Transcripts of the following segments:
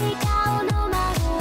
笑顔の魔法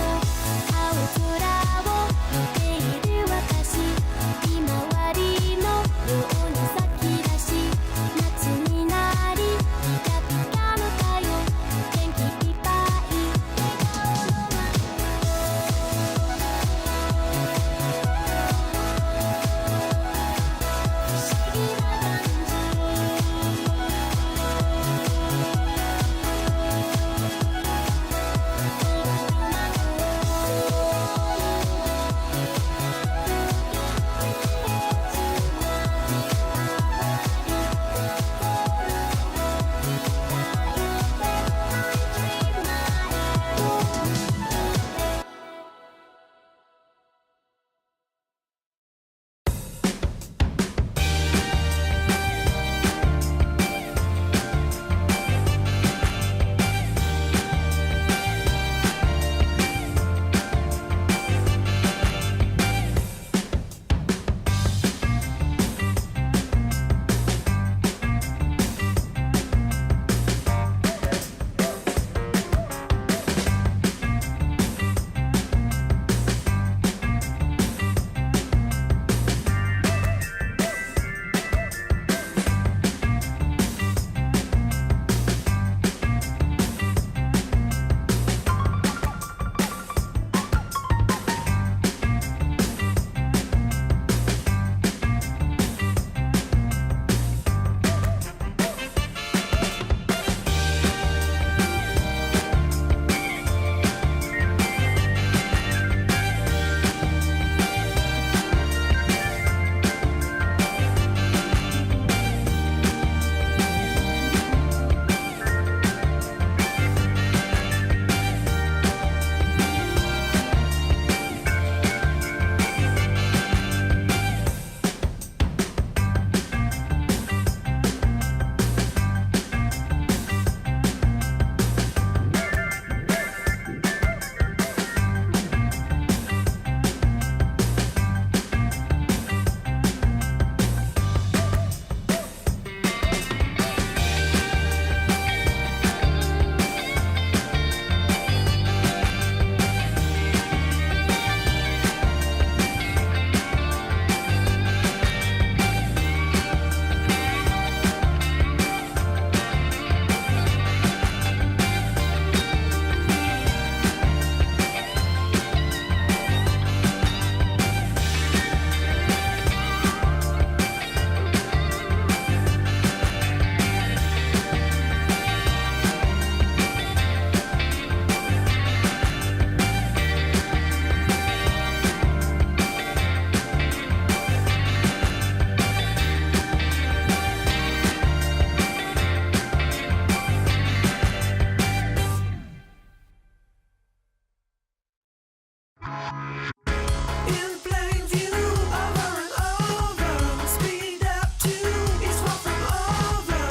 In plain view, over and over. Speed up to it's far from over.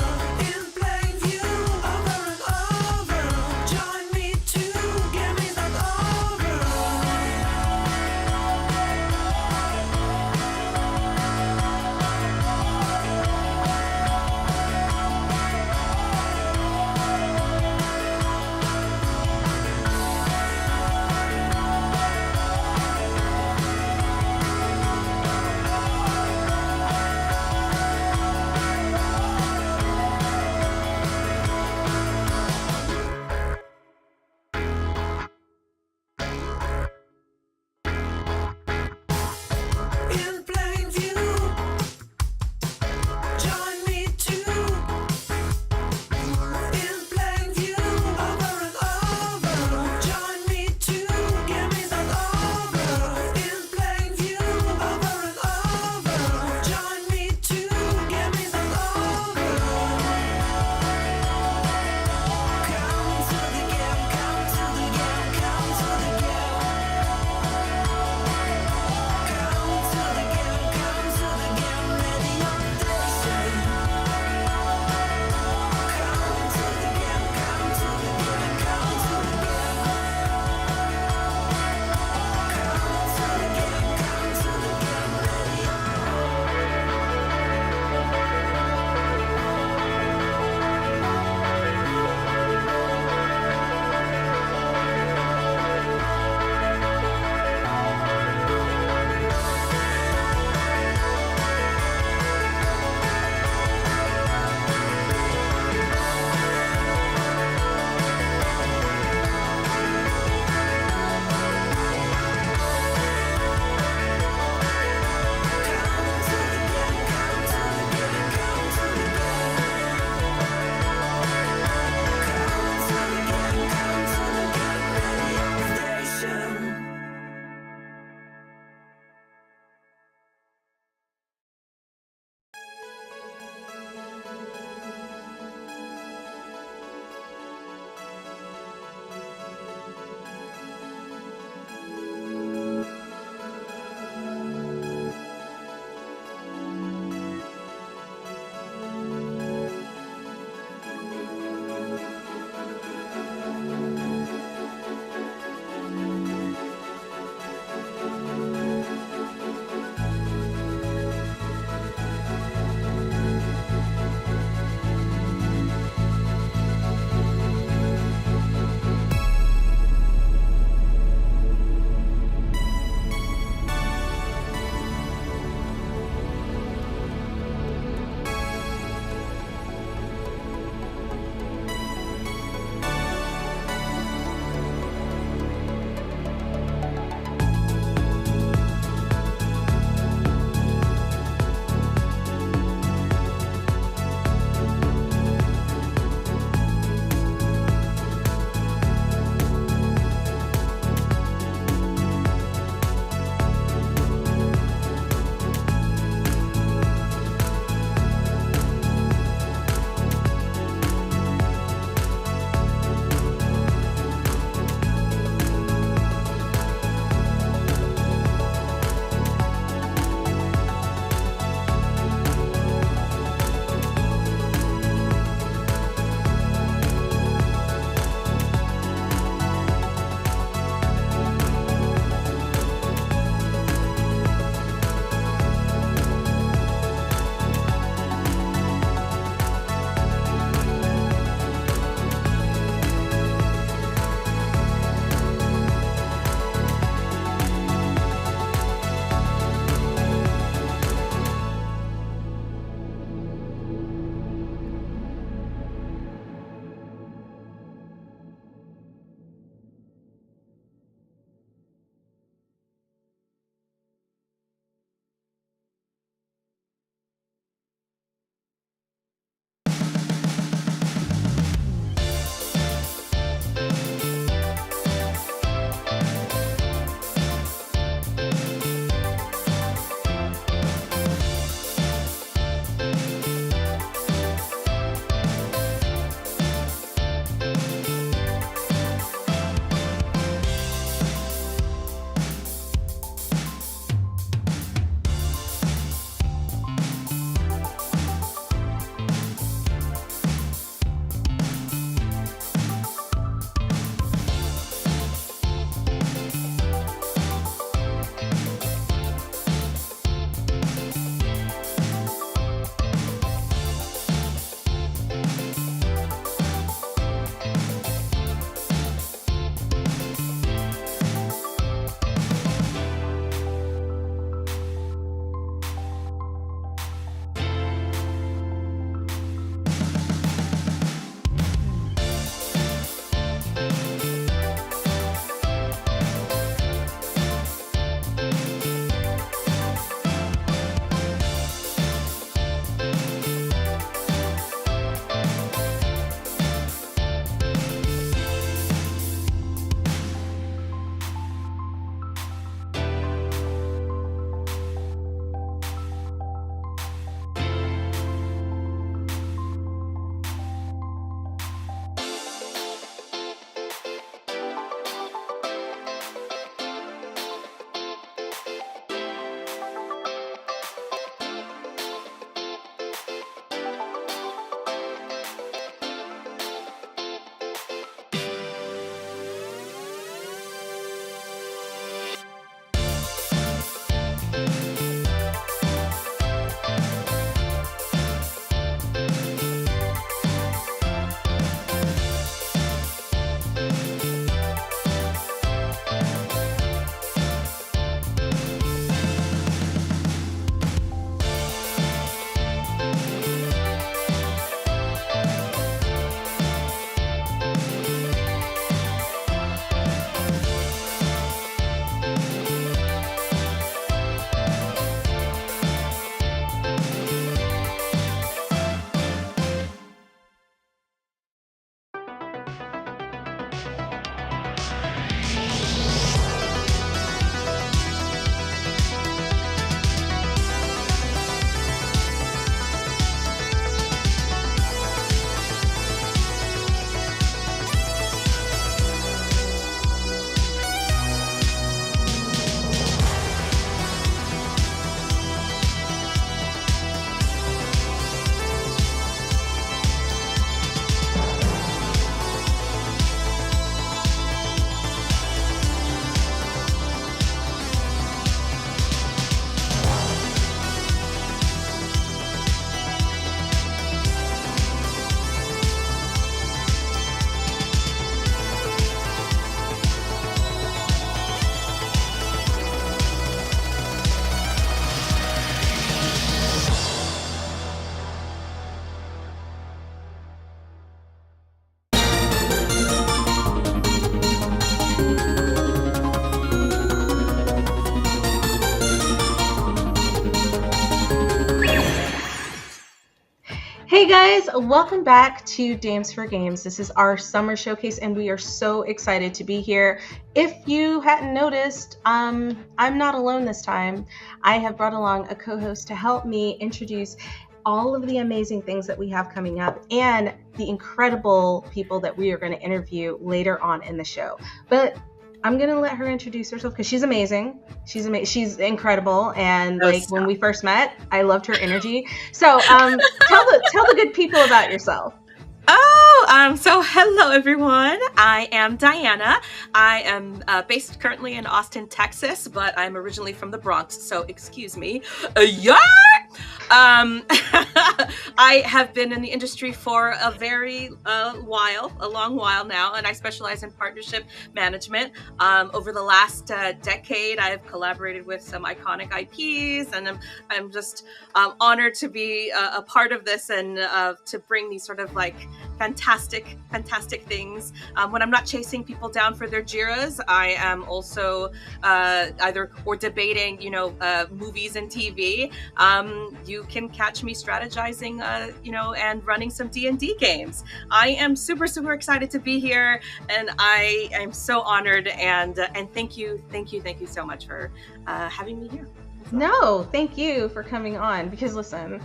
In plain view, over and over. Join me to get me that over. Hey guys, welcome back to Dames for Games. This is our summer showcase and we are so excited to be here. If you hadn't noticed, I'm not alone this time. I have brought along a co-host to help me introduce all of the amazing things that we have coming up and the incredible people that we are going to interview later on in the show. But I'm going to let her introduce herself because she's amazing. She's incredible. And when we first met, I loved her energy. So tell the good people about yourself. So hello everyone. I am Diana. I am based currently in Austin, Texas, but I'm originally from the Bronx, so excuse me. I have been in the industry for a very long while now, and I specialize in partnership management. Over the last decade, I've collaborated with some iconic IPs, and I'm just honored to be a part of this and to bring these sort of like fantastic things. When I'm not chasing people down for their Jiras, I am also either debating, movies and TV. You can catch me strategizing, and running some D&D games. I am super excited to be here, and I am so honored. And thank you so much for having me here. No, thank you for coming on. Because listen,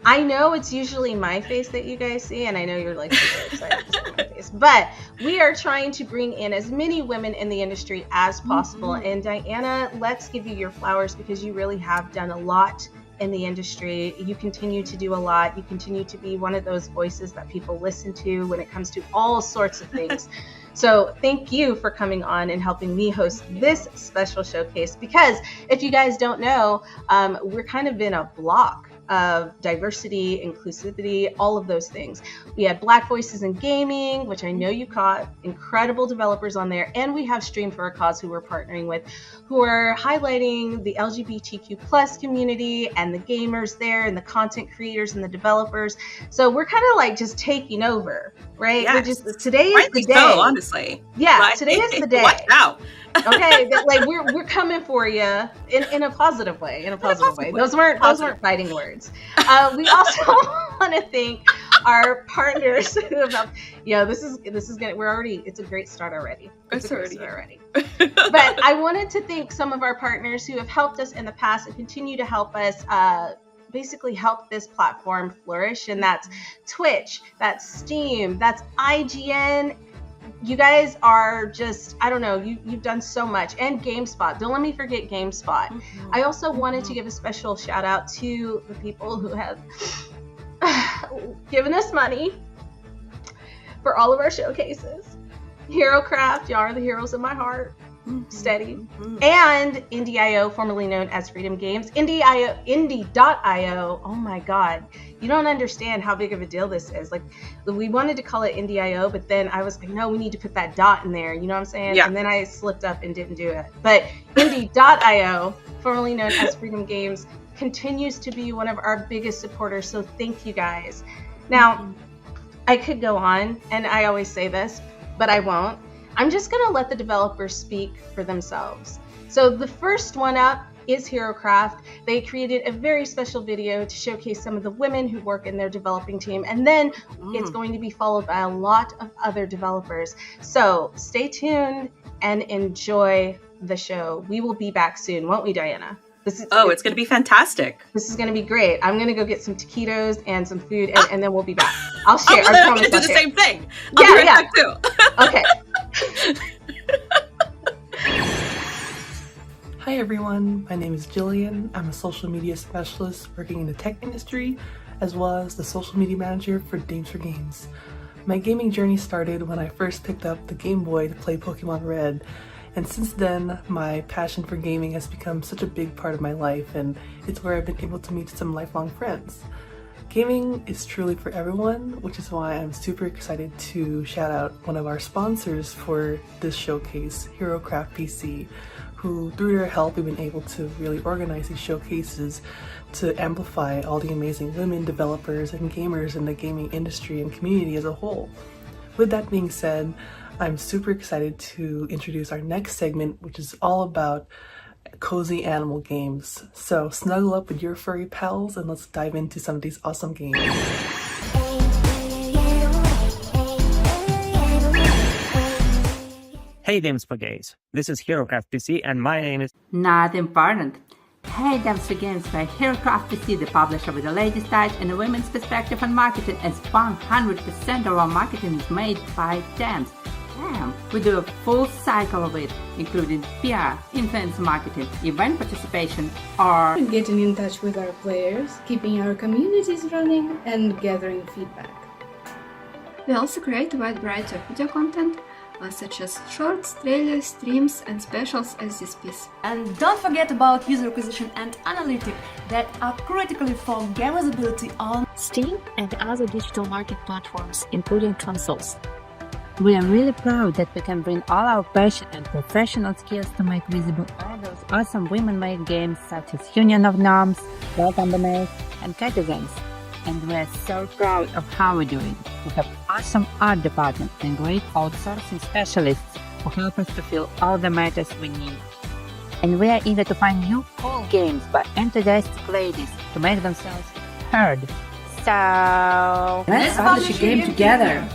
I know it's usually my face that you guys see, and I know you're like super excited to see my face, but we are trying to bring in as many women in the industry as possible. Mm-hmm. And Diana, let's give you your flowers because you really have done a lot in the industry. You continue to do a lot. You continue to be one of those voices that people listen to when it comes to all sorts of things. So thank you for coming on and helping me host this special showcase, because if you guys don't know, we're kind of in a block of diversity, inclusivity, all of those things. We had Black Voices in Gaming, which I know you caught, incredible developers on there, and we have Stream for a Cause, who we're partnering with, who are highlighting the LGBTQ plus community and the gamers there and the content creators and the developers. So we're kind of like just taking over, right? Yes. Today is the day. So, honestly. Yeah, today is the day. Watch out. Okay, like we're coming for you in a positive way. In a positive way. Those weren't fighting words. We also want to thank our partners who have helped. This is gonna. It's a great start already. But I wanted to thank some of our partners who have helped us in the past and continue to help us. Basically help this platform flourish, and that's Twitch, that's Steam, that's IGN. You guys are just, I don't know, you've done so much. And GameSpot. Don't let me forget GameSpot. Mm-hmm. I also wanted to give a special shout out to the people who have given us money for all of our showcases. Herocraft, y'all are the heroes of my heart. Mm-hmm. Steady. Mm-hmm. And Indie.io, formerly known as Freedom Games. Indie.io. Oh my God. You don't understand how big of a deal this is. Like, we wanted to call it Indie.io, but then I was like, no, we need to put that dot in there. You know what I'm saying? Yeah. And then I slipped up and didn't do it. But Indie.io, formerly known as Freedom Games, continues to be one of our biggest supporters. So thank you guys. Now, I could go on, and I always say this, but I won't. I'm just going to let the developers speak for themselves. So the first one up is Herocraft. They created a very special video to showcase some of the women who work in their developing team, and then it's going to be followed by a lot of other developers. So stay tuned and enjoy the show. We will be back soon, won't we, Diana? It's going to be fantastic. This is going to be great. I'm going to go get some taquitos and some food, and then we'll be back. I'll share. I'm going to do the same thing. I'll be right back too. Okay. Hi everyone, my name is Jillian. I'm a social media specialist working in the tech industry, as well as the social media manager for Dames for Games. My gaming journey started when I first picked up the Game Boy to play Pokemon Red, and since then my passion for gaming has become such a big part of my life, and it's where I've been able to meet some lifelong friends. Gaming is truly for everyone, which is why I'm super excited to shout out one of our sponsors for this showcase, Herocraft PC, who through their help we've been able to really organize these showcases to amplify all the amazing women developers and gamers in the gaming industry and community as a whole. With that being said, I'm super excited to introduce our next segment, which is all about cozy animal games. So snuggle up with your furry pals and let's dive into some of these awesome games. Hey Games for Gays, this is Herocraft PC and my name is... Not important. Hey Dams for Games by Herocraft PC, the publisher with the latest touch and a women's perspective on marketing, as 100% of our marketing is made by Dams. Damn, we do a full cycle of it, including PR, influencer marketing, event participation, or getting in touch with our players, keeping our communities running, and gathering feedback. We also create a wide variety of video content, such as shorts, trailers, streams, and specials as this piece. And don't forget about user acquisition and analytics that are critically for gamers' ability on Steam and other digital market platforms, including consoles. we are really proud that we can bring all our passion and professional skills to make visible all those awesome women-made games such as Union of Gnomes, Blood on the Maze, and Catizens. And we are so proud of how we do it. We have awesome art department and great outsourcing specialists who help us to fill all the matters we need. And we are eager to find new cool games by enthusiastic ladies to make themselves heard. So let's publish a game together!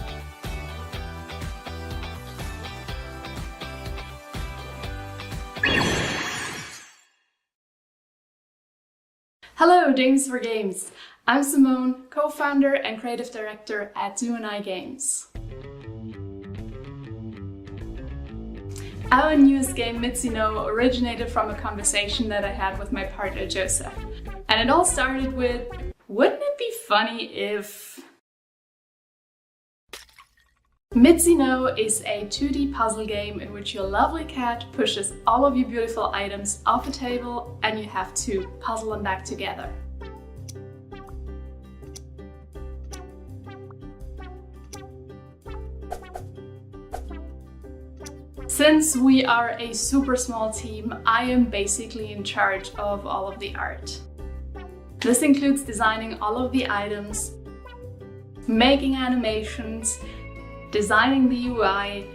Hello, Dames for Games! I'm Simone, co-founder and creative director at Do&I Games. Our newest game, Mitso, originated from a conversation that I had with my partner Joseph. And it all started with, wouldn't it be funny if... Mitso is a 2D puzzle game in which your lovely cat pushes all of your beautiful items off a table and you have to puzzle them back together. Since we are a super small team, I am basically in charge of all of the art. This includes designing all of the items, making animations, designing the UI,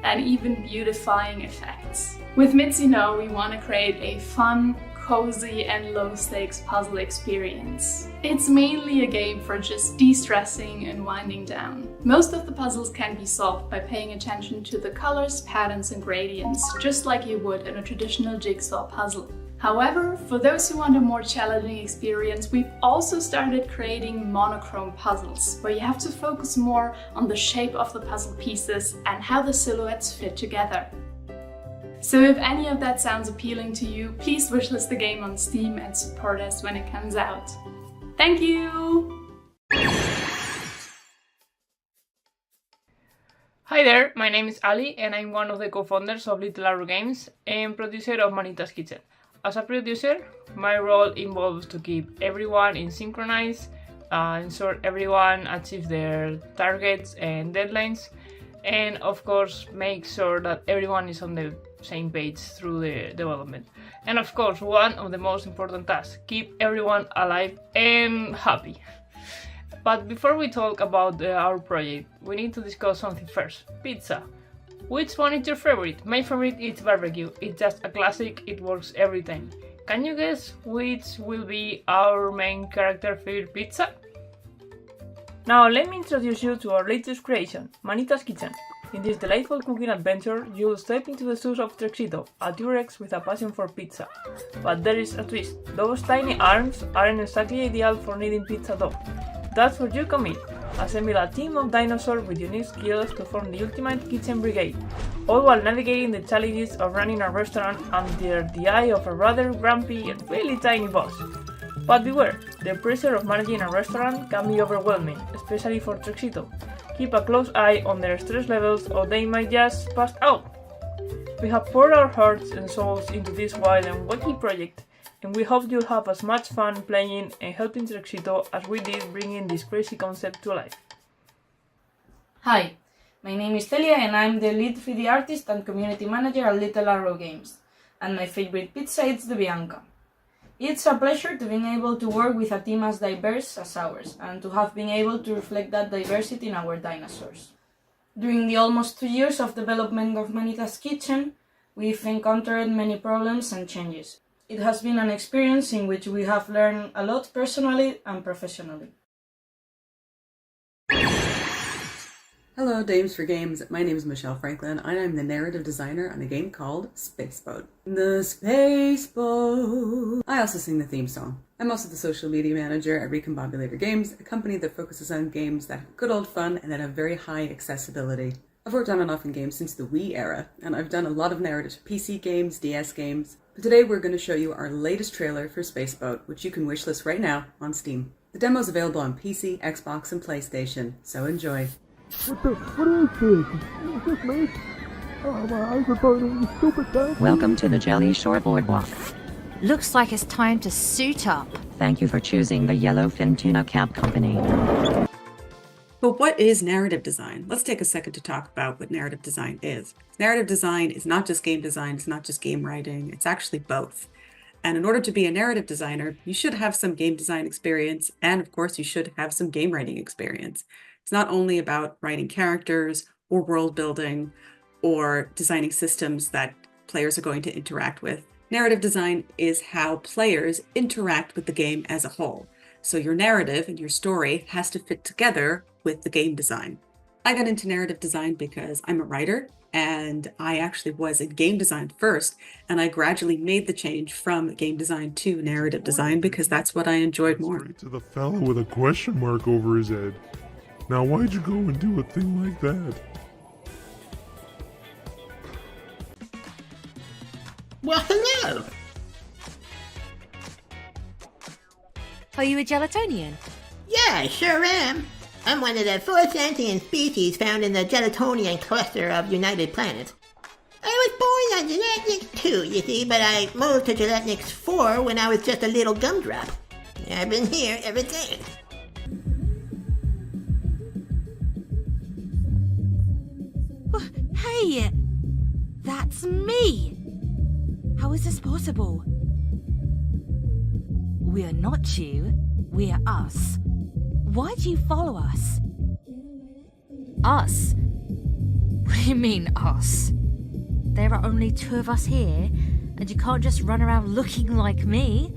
and even beautifying effects. With Mitso, we want to create a fun, cozy, and low-stakes puzzle experience. It's mainly a game for just de-stressing and winding down. Most of the puzzles can be solved by paying attention to the colors, patterns, and gradients, just like you would in a traditional jigsaw puzzle. However, for those who want a more challenging experience, we've also started creating monochrome puzzles, where you have to focus more on the shape of the puzzle pieces and how the silhouettes fit together. So if any of that sounds appealing to you, please wishlist the game on Steam and support us when it comes out. Thank you! Hi there, my name is Ali and I'm one of the co-founders of Little Arrow Games and producer of Manitas Kitchen. As a producer, my role involves to keep everyone in synchronize, ensure everyone achieves their targets and deadlines, and of course make sure that everyone is on the same page through the development. And of course, one of the most important tasks, keep everyone alive and happy. But before we talk about our project, we need to discuss something first. Pizza. Which one is your favorite? My favorite is barbecue. It's just a classic, it works every time. Can you guess which will be our main character favorite pizza? Now let me introduce you to our latest creation, Manitas Kitchen. In this delightful cooking adventure, you'll step into the shoes of Trexito, a T-Rex with a passion for pizza. But there is a twist. Those tiny arms aren't exactly ideal for kneading pizza dough. That's where you come in. Assemble a team of dinosaurs with unique skills to form the ultimate kitchen brigade, all while navigating the challenges of running a restaurant under the eye of a rather grumpy and really tiny boss. But beware, the pressure of managing a restaurant can be overwhelming, especially for Trexito. Keep a close eye on their stress levels or they might just pass out. We have poured our hearts and souls into this wild and wacky project, and we hope you'll have as much fun playing and helping Trexito as we did bringing this crazy concept to life. Hi, my name is Celia and I'm the lead 3D artist and community manager at Little Arrow Games, and my favorite pizza is the Bianca. It's a pleasure to being able to work with a team as diverse as ours, and to have been able to reflect that diversity in our dinosaurs. During the almost 2 years of development of Manitas Kitchen, we've encountered many problems and changes. It has been an experience in which we have learned a lot personally and professionally. Hello, Dames for Games. My name is Michelle Franklin, and I'm the narrative designer on a game called Spaceboat. The Spaceboat. I also sing the theme song. I'm also the social media manager at Recombobulator Games, a company that focuses on games that have good old fun and that have very high accessibility. I've worked on and off in games since the Wii era, and I've done a lot of narrative PC games, DS games. But today we're going to show you our latest trailer for Spaceboat, which you can wishlist right now on Steam. The demo is available on PC, Xbox, and PlayStation, so enjoy. What is this? Is this me? Oh, my eyes are burning, you stupid bastard. Welcome to the Jelly Shore Boardwalk. Looks like it's time to suit up. Thank you for choosing the Yellowfin Tuna Cab Company. But what is narrative design? Let's take a second to talk about what narrative design is. Narrative design is not just game design, it's not just game writing, it's actually both. And in order to be a narrative designer, you should have some game design experience, and of course you should have some game writing experience. It's not only about writing characters or world building or designing systems that players are going to interact with. Narrative design is how players interact with the game as a whole. So your narrative and your story has to fit together with the game design. I got into narrative design because I'm a writer, and I actually was in game design first, and I gradually made the change from game design to narrative design because that's what I enjoyed more. To the fellow with a question mark over his head. Now why'd you go and do a thing like that? Well, hello! Are you a Gelatonian? Yeah, I sure am. I'm one of the 4 sentient species found in the Gelatonian cluster of United Planets. I was born on Gelatnix 2, you see, but I moved to Gelatnix 4 when I was just a little gumdrop. I've been here ever since. Hey! That's me! How is this possible? We're not you, we're us. Why do you follow us? Us? What do you mean, us? There are only 2 of us here, and you can't just run around looking like me.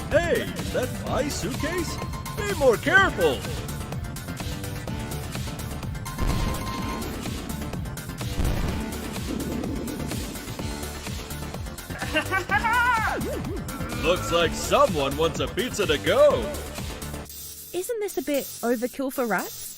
Hey, is that my suitcase? Be more careful! Looks like someone wants a pizza to go. Isn't this a bit overkill for rats?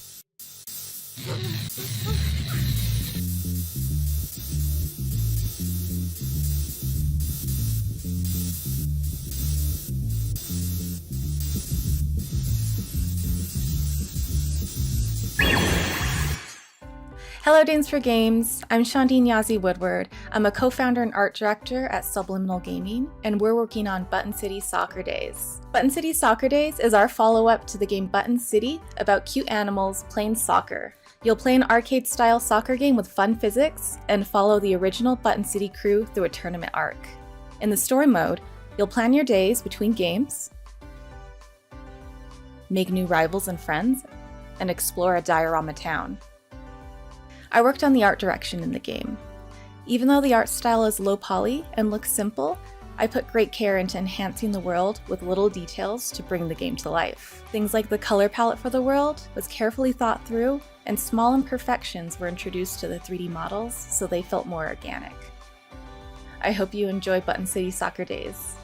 Hello, Dames for Games. I'm Shondine Yazzie Woodward. I'm a co-founder and art director at Subliminal Gaming, and we're working on Button City Soccer Days. Button City Soccer Days is our follow-up to the game Button City about cute animals playing soccer. You'll play an arcade-style soccer game with fun physics and follow the original Button City crew through a tournament arc. In the story mode, you'll plan your days between games, make new rivals and friends, and explore a diorama town. I worked on the art direction in the game. Even though the art style is low poly and looks simple, I put great care into enhancing the world with little details to bring the game to life. Things like the color palette for the world was carefully thought through, and small imperfections were introduced to the 3D models so they felt more organic. I hope you enjoy Button City Soccer Days.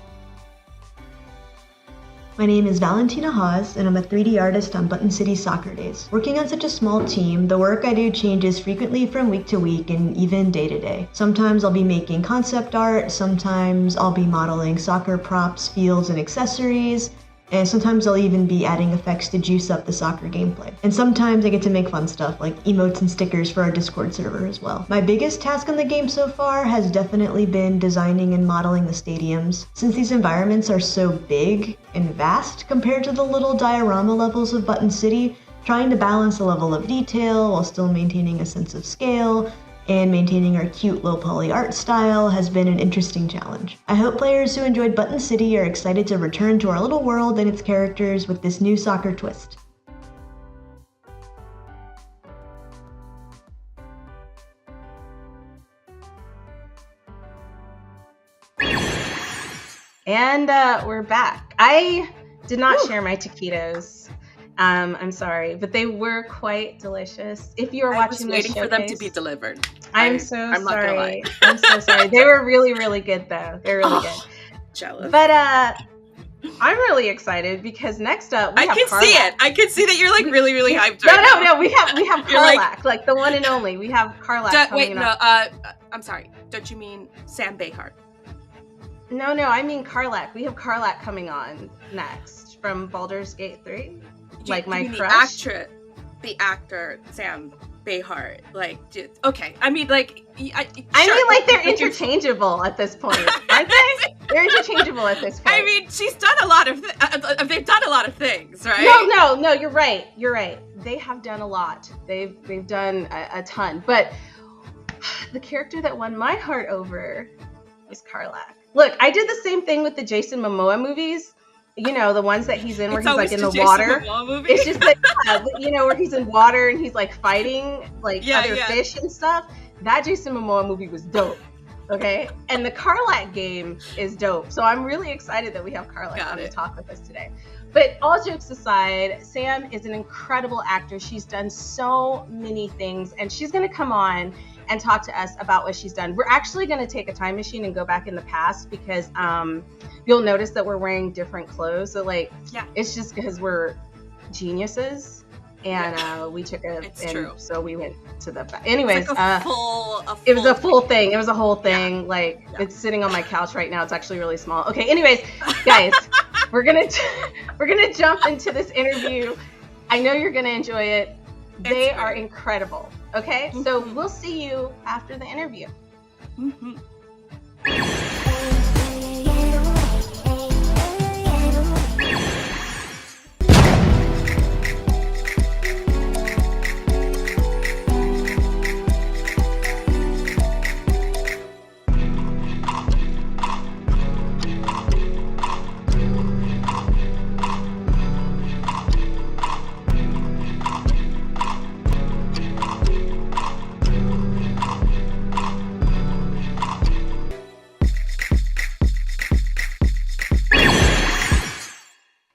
My name is Valentina Hawes, and I'm a 3D artist on Button City Soccer Days. Working on such a small team, the work I do changes frequently from week to week and even day to day. Sometimes I'll be making concept art, sometimes I'll be modeling soccer props, fields, and accessories, and sometimes I'll even be adding effects to juice up the soccer gameplay. And sometimes I get to make fun stuff like emotes and stickers for our Discord server as well. My biggest task in the game so far has definitely been designing and modeling the stadiums. Since these environments are so big and vast compared to the little diorama levels of Button City, trying to balance the level of detail while still maintaining a sense of scale and maintaining our cute low poly art style has been an interesting challenge. I hope players who enjoyed Button City are excited to return to our little world and its characters with this new soccer twist. And we're back. I did not share my taquitos. I'm sorry, but they were quite delicious. If you were watching this waiting showcase, for them to be delivered. I'm not gonna lie. sorry. I'm so sorry. They were really, really good though. They're really good. Jealous. But I'm really excited because next up we have can Karlach. see it. I can see that you're like really, really hyped right now. No. We have You're Karlach, like the one and only. We have Karlach coming up. I'm sorry. Don't you mean Sam Behart? No, I mean Karlach. We have Karlach coming on next from Baldur's Gate 3. Like my crush. The actor Sam Behart. Like, okay. I mean, like, I mean, like they're interchangeable at this point, aren't they? They're interchangeable at this point. I mean, she's done a lot of. They've done a lot of things, right? No. You're right. They have done a lot. They've done a ton. But the character that won my heart over was Karlach. Look, I did the same thing with the Jason Momoa movies. You know, the ones that he's in where he's like in the water. It's just like, where he's in water and he's like fighting like other fish and stuff. That Jason Momoa movie was dope. Okay. And the Karlach game is dope. So I'm really excited that we have Karlach on to talk with us today. But all jokes aside, Sam is an incredible actor. She's done so many things, and she's going to come on and talk to us about what she's done. We're actually going to take a time machine and go back in the past because you'll notice that we're wearing different clothes. So it's just because we're geniuses, and we took true. So we went to the back. Anyways, it was a full thing. It was a whole thing. It's sitting on my couch right now. It's actually really small. Okay. Anyways, guys, we're gonna jump into this interview. I know you're gonna enjoy it. They are incredible. Okay, so we'll see you after the interview.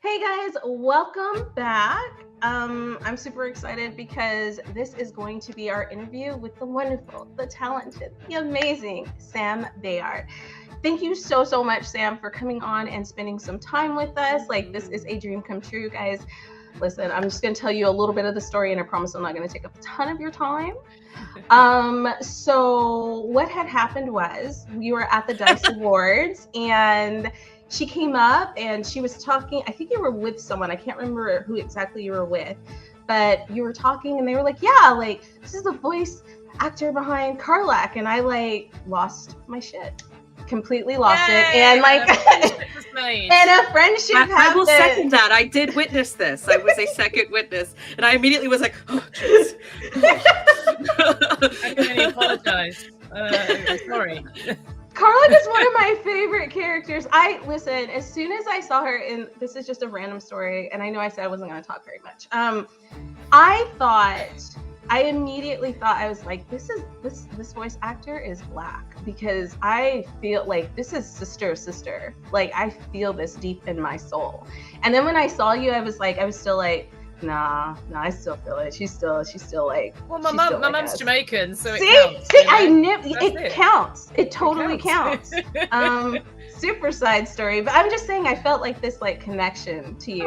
Hey guys, welcome back. I'm super excited because this is going to be our interview with the wonderful, the talented, the amazing Sam Behart. Thank you so much, Sam, for coming on and spending some time with us. Like, this is a dream come true, guys. Listen, I'm just going to tell you a little bit of the story, and I promise I'm not going to take up a ton of your time. So what had happened was we were at the DICE Awards, and she came up and she was talking. I think you were with someone. I can't remember who exactly you were with, but you were talking and they were like, yeah, like, this is the voice actor behind Karlach. And I lost my shit. Completely lost it. And and a friendship happened. I will second that. I did witness this. I was a second witness. And I immediately was like, oh, jeez. I can only apologize. Sorry. Karlach is one of my favorite characters. Listen, as soon as I saw her in, this is just a random story, and I know I said I wasn't going to talk very much. I immediately thought, I was like, this voice actor is Black, because I feel like this is sister. Like, I feel this deep in my soul. And then when I saw you, I was still like, nah, I still feel it. She's still like. Well, my mum's Jamaican, so it counts. It totally counts. Super side story, but I'm just saying, I felt like this connection to you.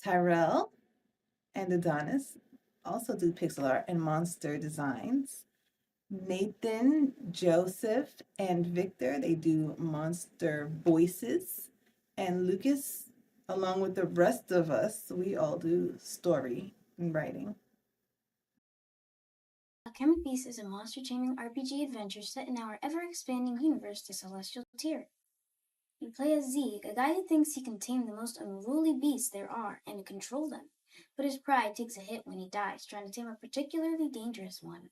Tyrell and Adonis also do pixel art and monster designs. Nathan, Joseph, and Victor, they do monster voices. And Lucas, along with the rest of us, we all do story and writing. Alchemic Beast is a monster-taming RPG adventure set in our ever-expanding universe, the Celestial Tier. You play as Zeke, a guy who thinks he can tame the most unruly beasts there are and control them, but his pride takes a hit when he dies trying to tame a particularly dangerous one.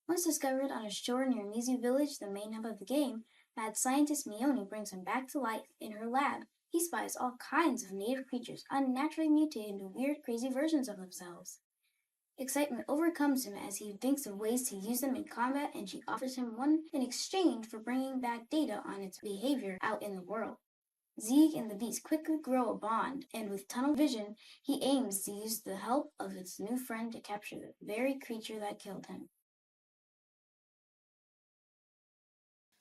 Once discovered on a shore near Mizu Village, the main hub of the game, mad scientist Mione brings him back to life. In her lab, he spies all kinds of native creatures unnaturally mutated into weird, crazy versions of themselves. Excitement overcomes him as he thinks of ways to use them in combat, and she offers him one in exchange for bringing back data on its behavior out in the world. Zeke and the beast quickly grow a bond, and with tunnel vision, he aims to use the help of its new friend to capture the very creature that killed him.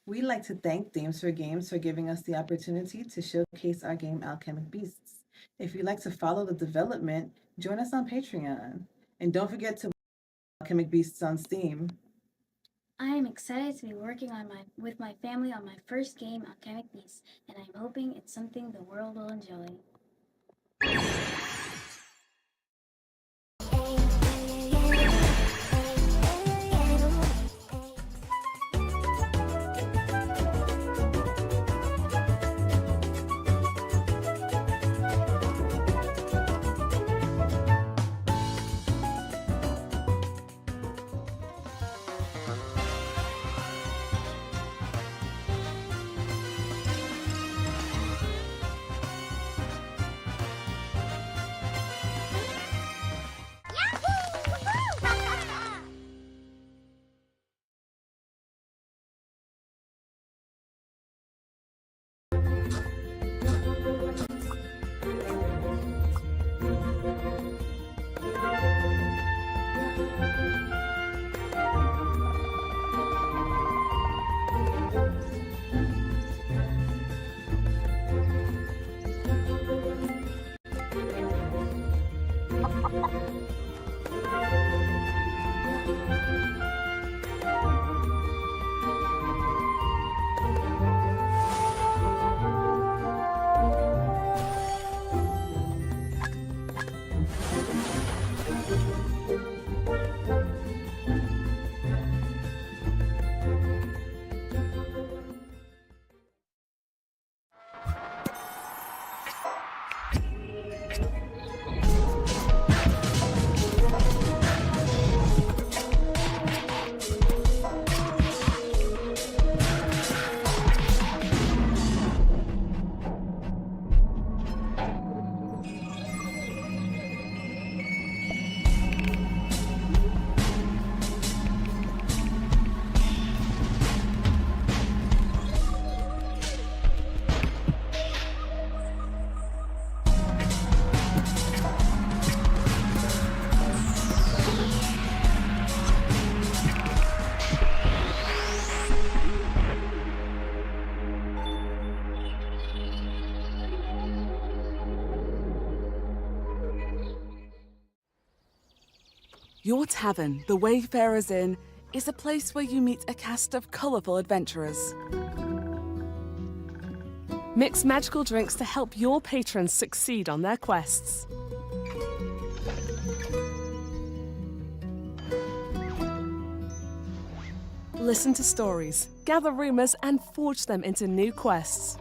We'd like to thank Dames for Games for giving us the opportunity to showcase our game Alchemic Beasts. If you'd like to follow the development, join us on Patreon. And don't forget to Alchemic Beasts on Steam. I am excited to be working with my family on my first game, Alchemic Beast, and I'm hoping it's something the world will enjoy. Your Tavern, the Wayfarer's Inn, is a place where you meet a cast of colourful adventurers. Mix magical drinks to help your patrons succeed on their quests. Listen to stories, gather rumours, and forge them into new quests.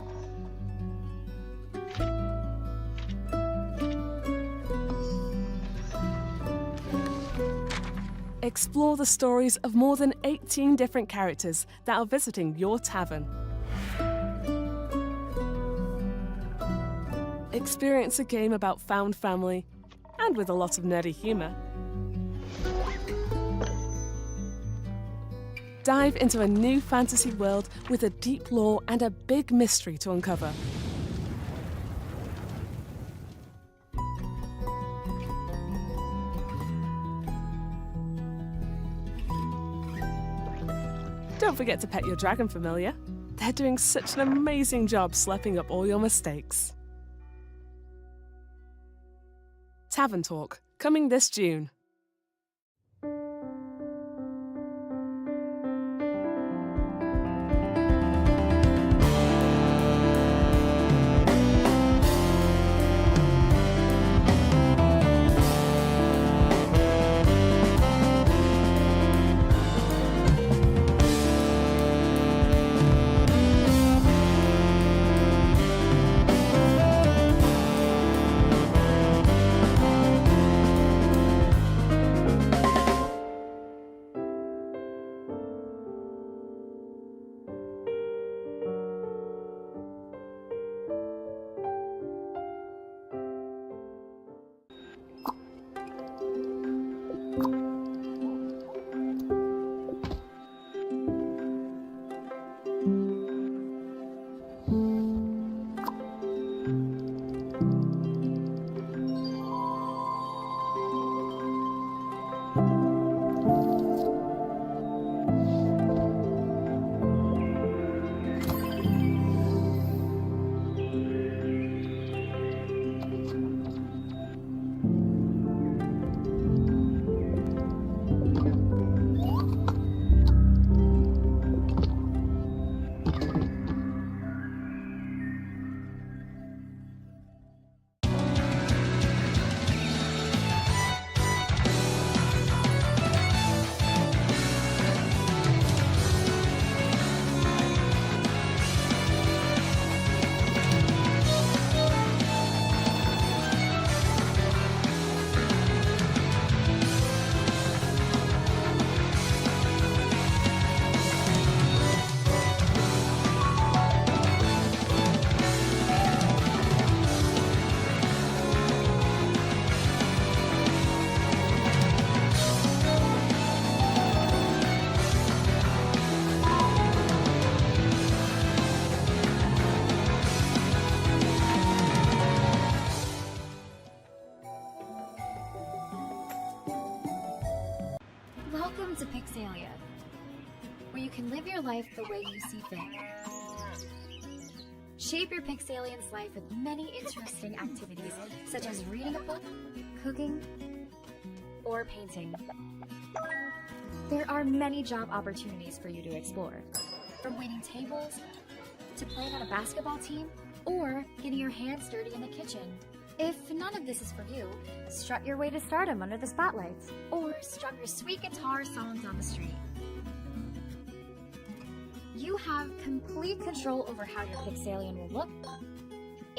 Explore the stories of more than 18 different characters that are visiting your tavern. Experience a game about found family, and with a lot of nerdy humour. Dive into a new fantasy world with a deep lore and a big mystery to uncover. Don't forget to pet your dragon familiar. They're doing such an amazing job slapping up all your mistakes. Tavern Talk, coming this June. Welcome to Pixalia, where you can live your life the way you see fit. Shape your Pixalian's life with many interesting activities, such as reading a book, cooking, or painting. There are many job opportunities for you to explore, from waiting tables, to playing on a basketball team, or getting your hands dirty in the kitchen. If none of this is for you, strut your way to stardom under the spotlights, or strum your sweet guitar songs on the street. You have complete control over how your Pixalian will look,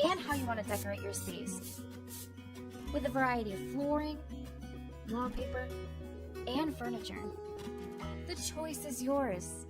and how you want to decorate your space. With a variety of flooring, wallpaper, and furniture. The choice is yours.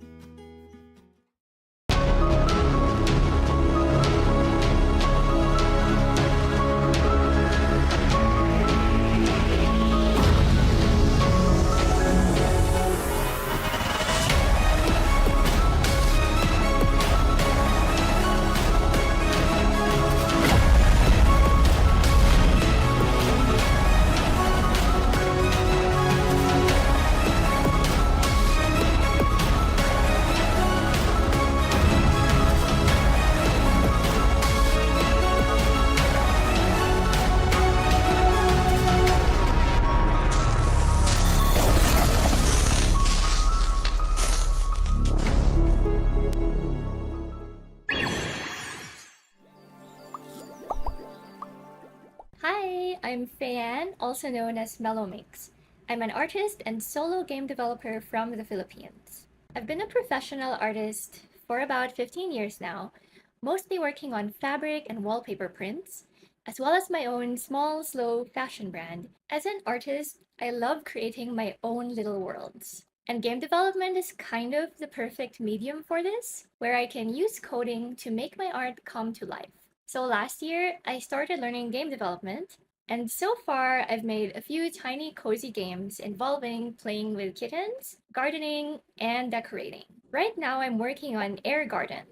I'm Fayan, also known as Mellowmix. I'm an artist and solo game developer from the Philippines. I've been a professional artist for about 15 years now, mostly working on fabric and wallpaper prints, as well as my own small, slow fashion brand. As an artist, I love creating my own little worlds. And game development is kind of the perfect medium for this, where I can use coding to make my art come to life. So last year, I started learning game development, and so far I've made a few tiny cozy games involving playing with kittens, gardening, and decorating. Right now I'm working on Air Garden.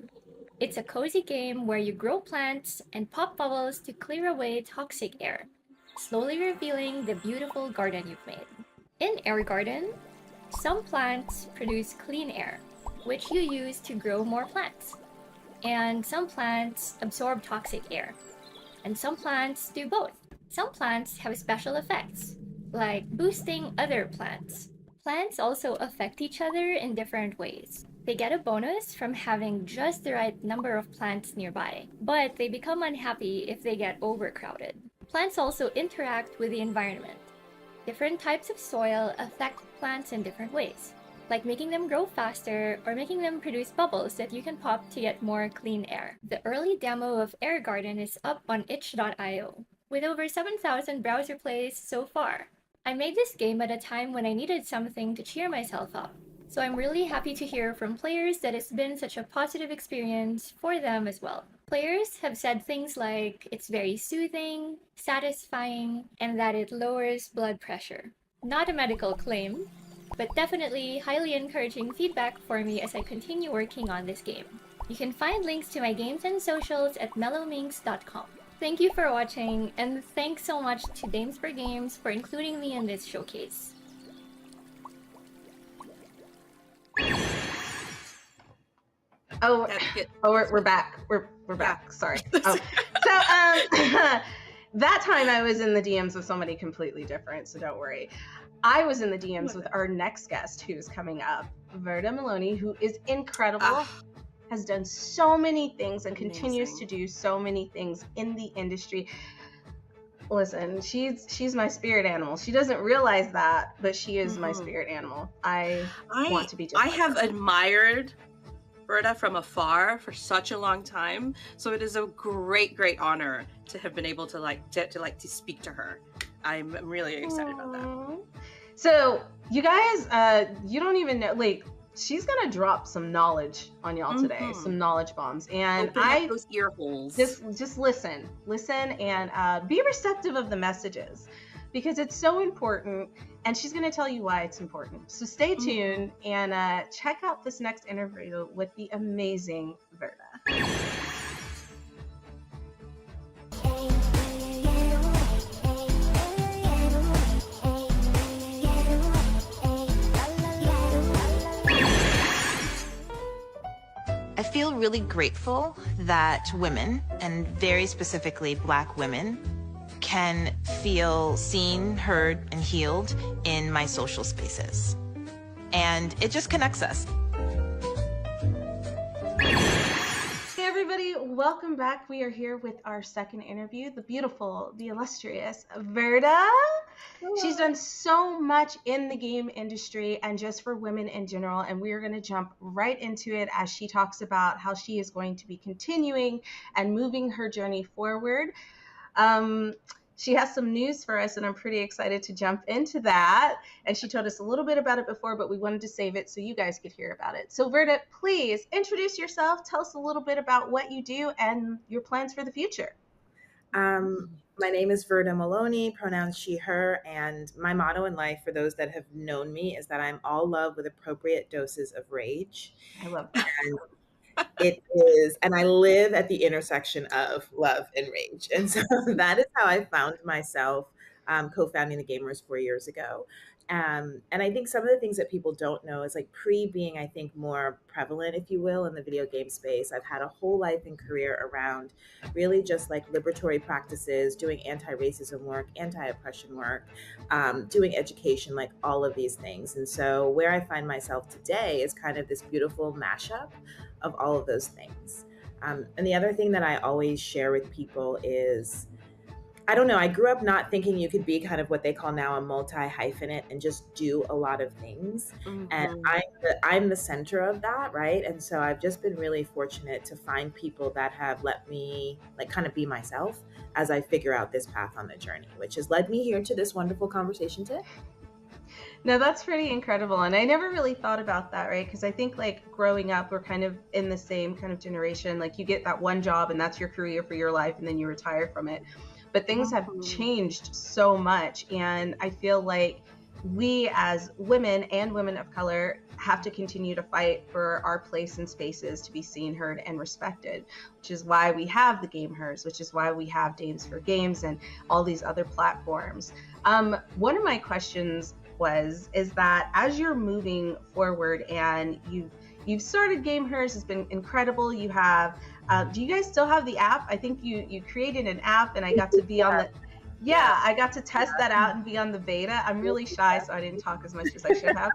It's a cozy game where you grow plants and pop bubbles to clear away toxic air, slowly revealing the beautiful garden you've made. In Air Garden, some plants produce clean air, which you use to grow more plants. And some plants absorb toxic air, and some plants do both. Some plants have special effects, like boosting other plants. Plants also affect each other in different ways. They get a bonus from having just the right number of plants nearby, but they become unhappy if they get overcrowded. Plants also interact with the environment. Different types of soil affect plants in different ways, like making them grow faster or making them produce bubbles that you can pop to get more clean air. The early demo of Air Garden is up on itch.io, with over 7,000 browser plays so far. I made this game at a time when I needed something to cheer myself up, so I'm really happy to hear from players that it's been such a positive experience for them as well. Players have said things like it's very soothing, satisfying, and that it lowers blood pressure. Not a medical claim, but definitely highly encouraging feedback for me as I continue working on this game. You can find links to my games and socials at mellowminx.com. Thank you for watching, and thanks so much to Dames for Games for including me in this showcase. Oh, we're back. We're back. Sorry. Oh. So that time I was in the DMs with somebody completely different, so don't worry. I was in the DMs with our next guest who's coming up, Verda Maloney, who is incredible, has done so many things and continues to do so many things in the industry. Listen, she's my spirit animal. She doesn't realize that, but she is my spirit animal. I want to be just I like have her. admired Verda from afar for such a long time, so it is a great honor to have been able to to speak to her. I'm really excited about that. So you guys, you don't even know, like, she's gonna drop some knowledge on y'all today, some knowledge bombs, and Open up those ear holes. Just listen, and be receptive of the messages, because it's so important, and she's gonna tell you why it's important. So stay tuned and check out this next interview with the amazing Verda. I feel really grateful that women, and very specifically Black women, can feel seen, heard, and healed in my social spaces. And it just connects us. Hey everybody, welcome back. We are here with our second interview, the beautiful, the illustrious Verda. She's done so much in the game industry and just for women in general, and we are going to jump right into it as she talks about how she is going to be continuing and moving her journey forward. She has some news for us, and I'm pretty excited to jump into that. And she told us a little bit about it before, but we wanted to save it so you guys could hear about it. So Verda, please introduce yourself. Tell us a little bit about what you do and your plans for the future. My name is Verda Maloney, pronouns she, her, and my motto in life for those that have known me is that I'm all love with appropriate doses of rage. I love that. And it is, and I live at the intersection of love and rage. And so that is how I found myself co-founding the Gamers 4 years ago. And I think some of the things that people don't know is like being, I think, more prevalent, if you will, in the video game space. I've had a whole life and career around really just like liberatory practices, doing anti-racism work, anti-oppression work, doing education, like all of these things. And so where I find myself today is kind of this beautiful mashup of all of those things. And the other thing that I always share with people is, I don't know, I grew up not thinking you could be kind of what they call now a multi-hyphenate and just do a lot of things. And I'm the center of that, right? And so I've just been really fortunate to find people that have let me like kind of be myself as I figure out this path on the journey, which has led me here to this wonderful conversation today. No, that's pretty incredible. And I never really thought about that, right? Because I think like growing up, we're kind of in the same kind of generation. Like you get that one job and that's your career for your life and then you retire from it. But things have changed so much. And I feel like we as women and women of color have to continue to fight for our place in spaces to be seen, heard, and respected, which is why we have the Game Hers, which is why we have Dames for Games and all these other platforms. One of my questions is that as you're moving forward and you've started Game Hers, it's been incredible. You have, do you guys still have the app? I think you created an app and I got to be on Yeah, I got to test that out and be on the beta. I'm really shy, so I didn't talk as much as I should have.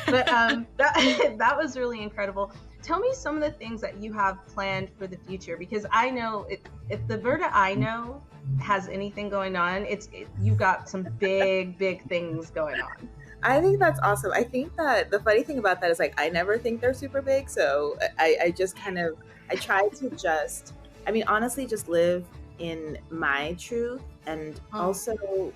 But that was really incredible. Tell me some of the things that you have planned for the future, because I know if the Verta I know has anything going on, you've got some big things going on. I think that's awesome. I think that the funny thing about that is like I never think they're super big, so I just kind of I try to just honestly just live in my truth and also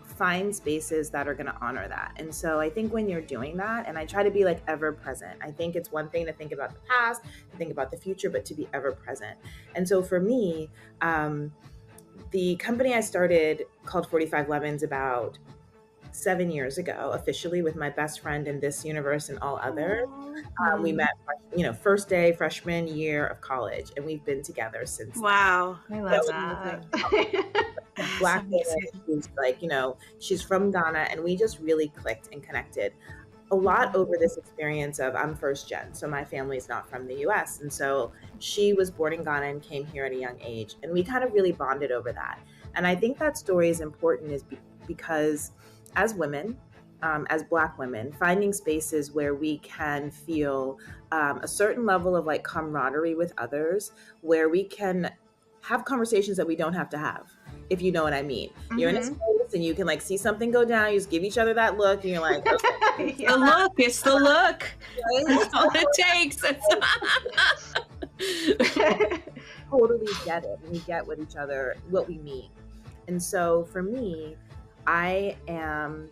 find spaces that are going to honor that. And so I think when you're doing that, and I try to be like ever present, I think it's one thing to think about the past, to think about the future, but to be ever present. And so for me, the company I started called 45 Lemons about 7 years ago, officially, with my best friend in this universe and all others. We met, first day freshman year of college, and we've been together since. Wow, I love that. Black woman who's like, she's from Ghana, and we just really clicked and connected a lot over this experience of I'm first gen, so my family is not from the US, and so she was born in Ghana and came here at a young age, and we kind of really bonded over that. And I think that story is important because as women, as Black women, finding spaces where we can feel a certain level of like camaraderie with others, where we can have conversations that we don't have to have, if you know what I mean. You're in a space and you can like see something go down, you just give each other that look, and you're like, okay. The look, it's the look. That's all it takes. Totally get it. We get with each other what we mean. And so for me, I am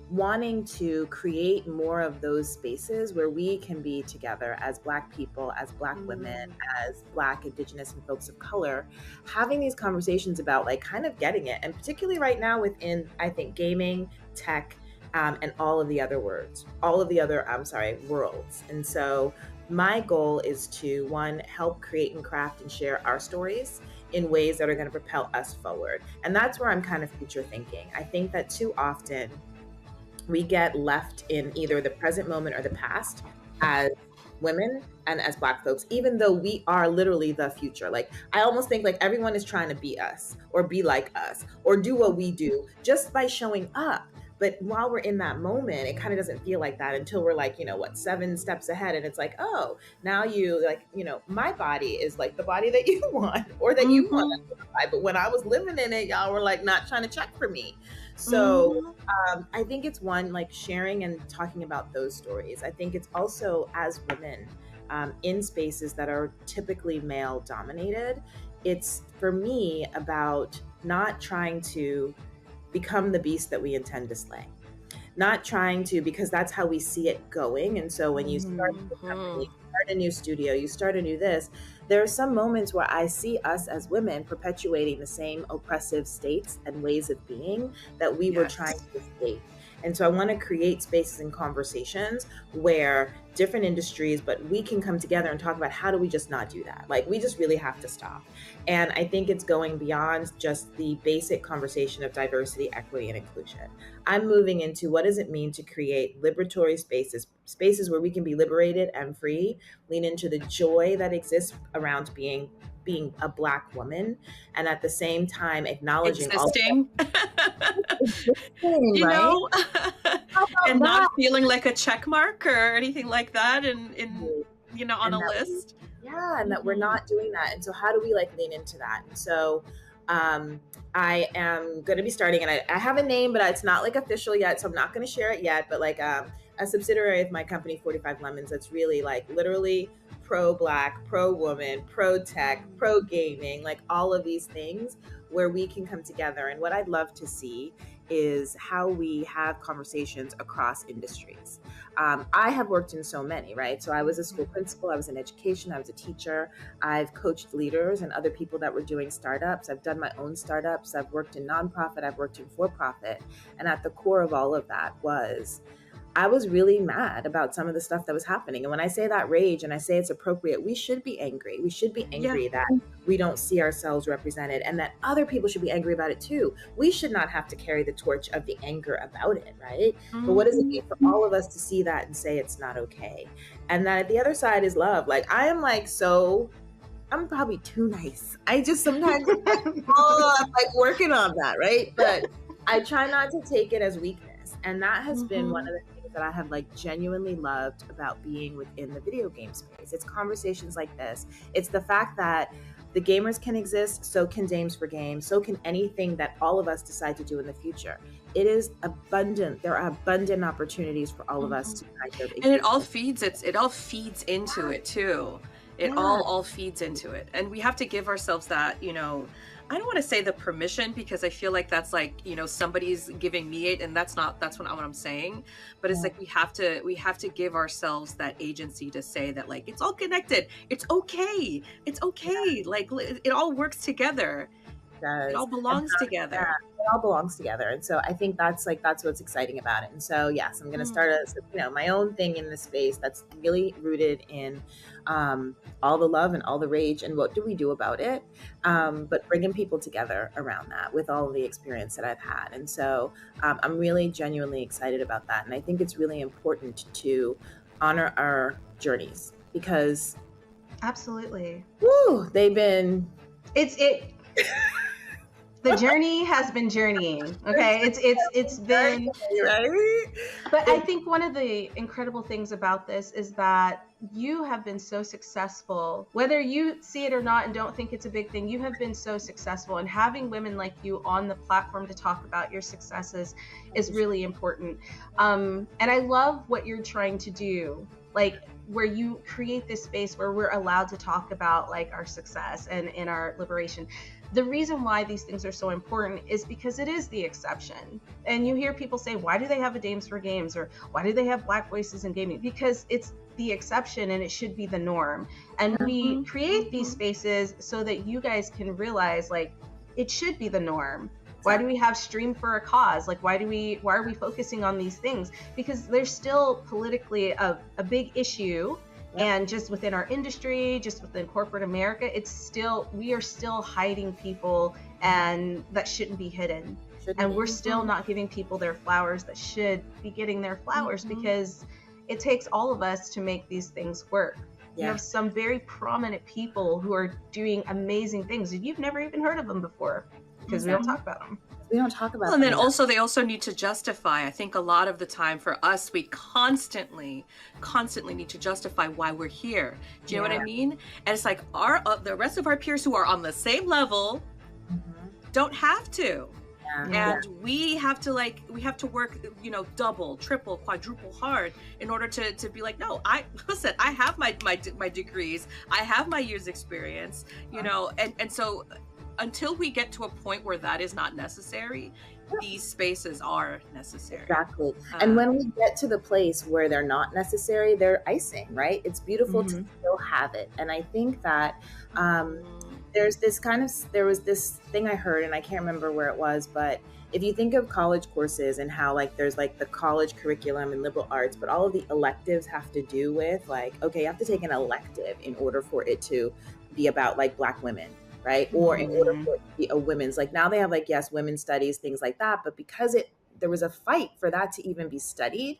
wanting to create more of those spaces where we can be together as Black people, as Black women, as Black, Indigenous, and folks of color, having these conversations about like kind of getting it. And particularly right now within, I think, gaming, tech, and all of the other worlds. And so my goal is to, one, help create and craft and share our stories in ways that are going to propel us forward. And that's where I'm kind of future thinking. I think that too often we get left in either the present moment or the past as women and as Black folks, even though we are literally the future. Like I almost think like everyone is trying to be us or be like us or do what we do just by showing up. But while we're in that moment, it kind of doesn't feel like that until we're like, 7 steps ahead. And it's like, oh, now you like, my body is like the body that you want or that you want. But when I was living in it, y'all were like not trying to check for me. So I think it's one, like sharing and talking about those stories. I think it's also as women in spaces that are typically male dominated, it's for me about not trying to become the beast that we intend to slay. Not trying to, because that's how we see it going. And so when you start a company, you start a new studio, you start a new this, there are some moments where I see us as women perpetuating the same oppressive states and ways of being that we were trying to escape. And so I want to create spaces and conversations where different industries, but we can come together and talk about how do we just not do that? Like we just really have to stop. And I think it's going beyond just the basic conversation of diversity, equity, and inclusion. I'm moving into what does it mean to create liberatory spaces where we can be liberated and free, lean into the joy that exists around being a Black woman, and at the same time acknowledging existing, you know, and not feeling like a check mark or anything like that, and on a list. And that we're not doing that. And so how do we like lean into that? And so I am going to be starting, and I have a name, but it's not like official yet, so I'm not going to share it yet. But like a subsidiary of my company, 45 Lemons, that's really like literally pro-Black, pro-woman, pro-tech, pro-gaming, like all of these things where we can come together. And what I'd love to see is how we have conversations across industries. I have worked in so many, right? So I was a school principal, I was in education, I was a teacher, I've coached leaders and other people that were doing startups. I've done my own startups, I've worked in nonprofit, I've worked in for-profit. And at the core of all of that was I was really mad about some of the stuff that was happening. And when I say that rage and I say it's appropriate, we should be angry. We should be angry that we don't see ourselves represented and that other people should be angry about it too. We should not have to carry the torch of the anger about it, right? But what does it mean for all of us to see that and say it's not okay? And then the other side is love. Like I am like so I'm probably too nice. I just sometimes I'm like working on that, right? But I try not to take it as weakness. And that has been one of the things that I have like genuinely loved about being within the video game space. It's conversations like this. It's the fact that the gamers can exist, so can Dames for Games, so can anything that all of us decide to do in the future. It is abundant. There are abundant opportunities for all of us to kind of And it all feeds into it too. It all feeds into it. And we have to give ourselves that, you know, I don't want to say the permission, because I feel like that's like, you know, somebody's giving me it, and that's what I'm saying. But it's like we have to give ourselves that agency to say that, like, it's all connected. It's okay. It's okay. Like, it all works together. It all belongs together. It all belongs together. And so I think that's what's exciting about it. And so yes, I'm going to start my own thing in this space that's really rooted in all the love and all the rage and what do we do about it, but bringing people together around that with all of the experience that I've had. And so I'm really genuinely excited about that. And I think it's really important to honor our journeys, because absolutely, they've been the journey has been journeying. Okay, it's been right. But I think one of the incredible things about this is that you have been so successful, whether you see it or not and don't think it's a big thing. You have been so successful, and having women like you on the platform to talk about your successes is really important. And I love what you're trying to do, like where you create this space where we're allowed to talk about like our success and in our liberation. The reason why these things are so important is because it is the exception. And you hear people say, why do they have a Dames for Games? Or why do they have Black voices in gaming? Because it's the exception and it should be the norm. And we create these spaces so that you guys can realize, like, it should be the norm. Why do we have Stream for a Cause? Like, why are we focusing on these things? Because there's still politically a big issue. And just within our industry, just within corporate America, we are still hiding people, and that shouldn't be hidden. And we're still not giving people their flowers that should be getting their flowers, because it takes all of us to make these things work. You have some very prominent people who are doing amazing things, and you've never even heard of them before, because we don't talk about them. We don't talk about and then also they also need to justify. I think a lot of the time for us, we constantly need to justify why we're here. Do you know what I mean? And it's like the rest of our peers who are on the same level don't have to. And we have to work, you know, double, triple, quadruple hard in order to be like, no, I have my degrees, I have my years experience, you know, and so until we get to a point where that is not necessary, these spaces are necessary. Exactly. And when we get to the place where they're not necessary, they're icing, right? It's beautiful to still have it. And I think that there was this thing I heard, and I can't remember where it was, but if you think of college courses and how like there's like the college curriculum and liberal arts, but all of the electives have to do with like, okay, you have to take an elective in order for it to be about like Black women. Right? Or in order for it to be a women's, like now they have like, yes, women's studies, things like that. But because there was a fight for that to even be studied,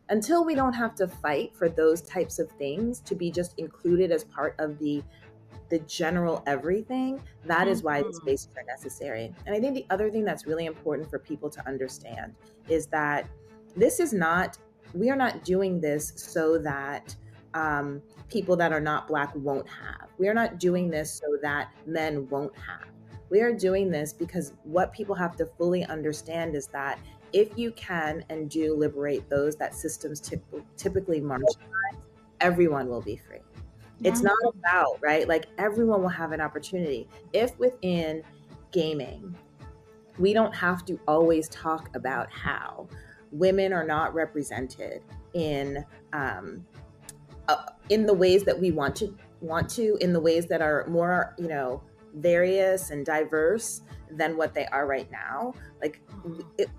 until we don't have to fight for those types of things to be just included as part of the general everything, that is why these spaces are necessary. And I think the other thing that's really important for people to understand is that we are not doing this so that people that are not Black won't have. We are not doing this so that men won't have. We are doing this because what people have to fully understand is that if you can and do liberate those that systems typically marginalize, everyone will be free. It's not about, right? Like everyone will have an opportunity. If within gaming, we don't have to always talk about how women are not represented in the ways that we want to, in the ways that are more, you know, various and diverse than what they are right now. Like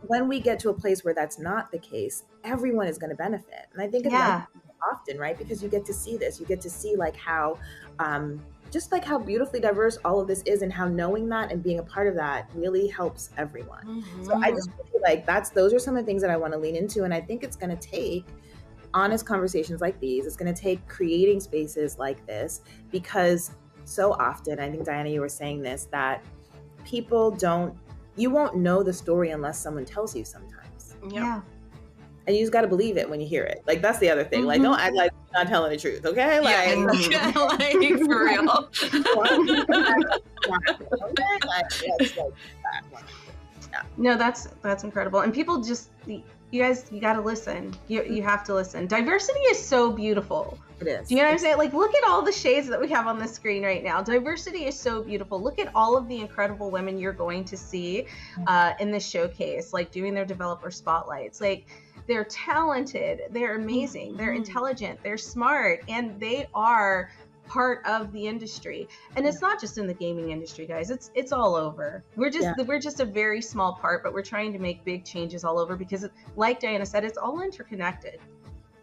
when we get to a place where that's not the case, everyone is going to benefit. And I think it's often, right? Because you get to see this, you get to see like how, just like how beautifully diverse all of this is, and how knowing that and being a part of that really helps everyone. So I just feel like those are some of the things that I want to lean into. And I think it's going to take honest conversations like these. It's going to take creating spaces like this, because so often, I think Diana, you were saying this, that you won't know the story unless someone tells you sometimes. Yeah. And you just got to believe it when you hear it. Like, that's the other thing. Like, don't act like you're not telling the truth, okay? Like, like for real. No, that's incredible. And people just, you guys, you got to listen. You have to listen. Diversity is so beautiful. It is. Do you know what I'm saying? Like, look at all the shades that we have on the screen right now. Diversity is so beautiful. Look at all of the incredible women you're going to see in this showcase, like doing their developer spotlights. Like, they're talented, they're amazing, they're intelligent, they're smart, and they are part of the industry. And it's not just in the gaming industry, guys. It's all over. We're just a very small part, but we're trying to make big changes all over because, like Diana said, it's all interconnected.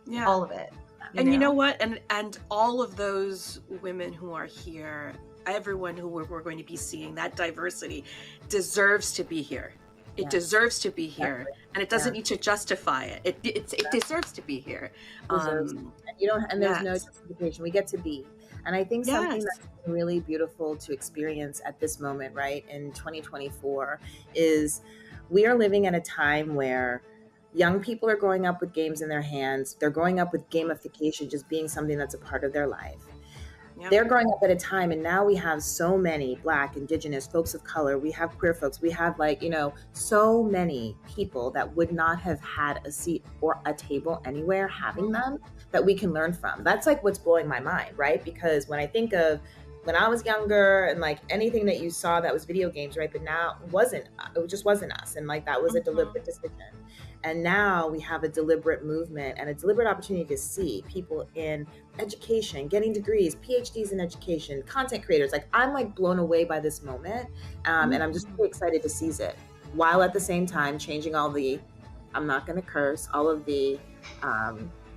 Yeah, all of it. And you know what? And all of those women who are here, everyone who we're going to be seeing, that diversity deserves to be here. It deserves to be here, and it doesn't need to justify it. It deserves to be here. And there's no justification. We get to be. And I think something that's really beautiful to experience at this moment, right, in 2024, is we are living at a time where young people are growing up with games in their hands. They're growing up with gamification just being something that's a part of their life. Yep. They're growing up at a time, and now we have so many Black, Indigenous, folks of color. We have queer folks. We have so many people that would not have had a seat or a table anywhere having them that we can learn from. That's like what's blowing my mind, right? Because when I think of when I was younger and like anything that you saw that was video games, right? But now it just wasn't us. And like that was a deliberate decision. And now we have a deliberate movement and a deliberate opportunity to see people in education, getting degrees, PhDs in education, content creators. Like I'm like blown away by this moment. And I'm just really excited to seize it while at the same time changing all the, I'm not going to curse, all of the,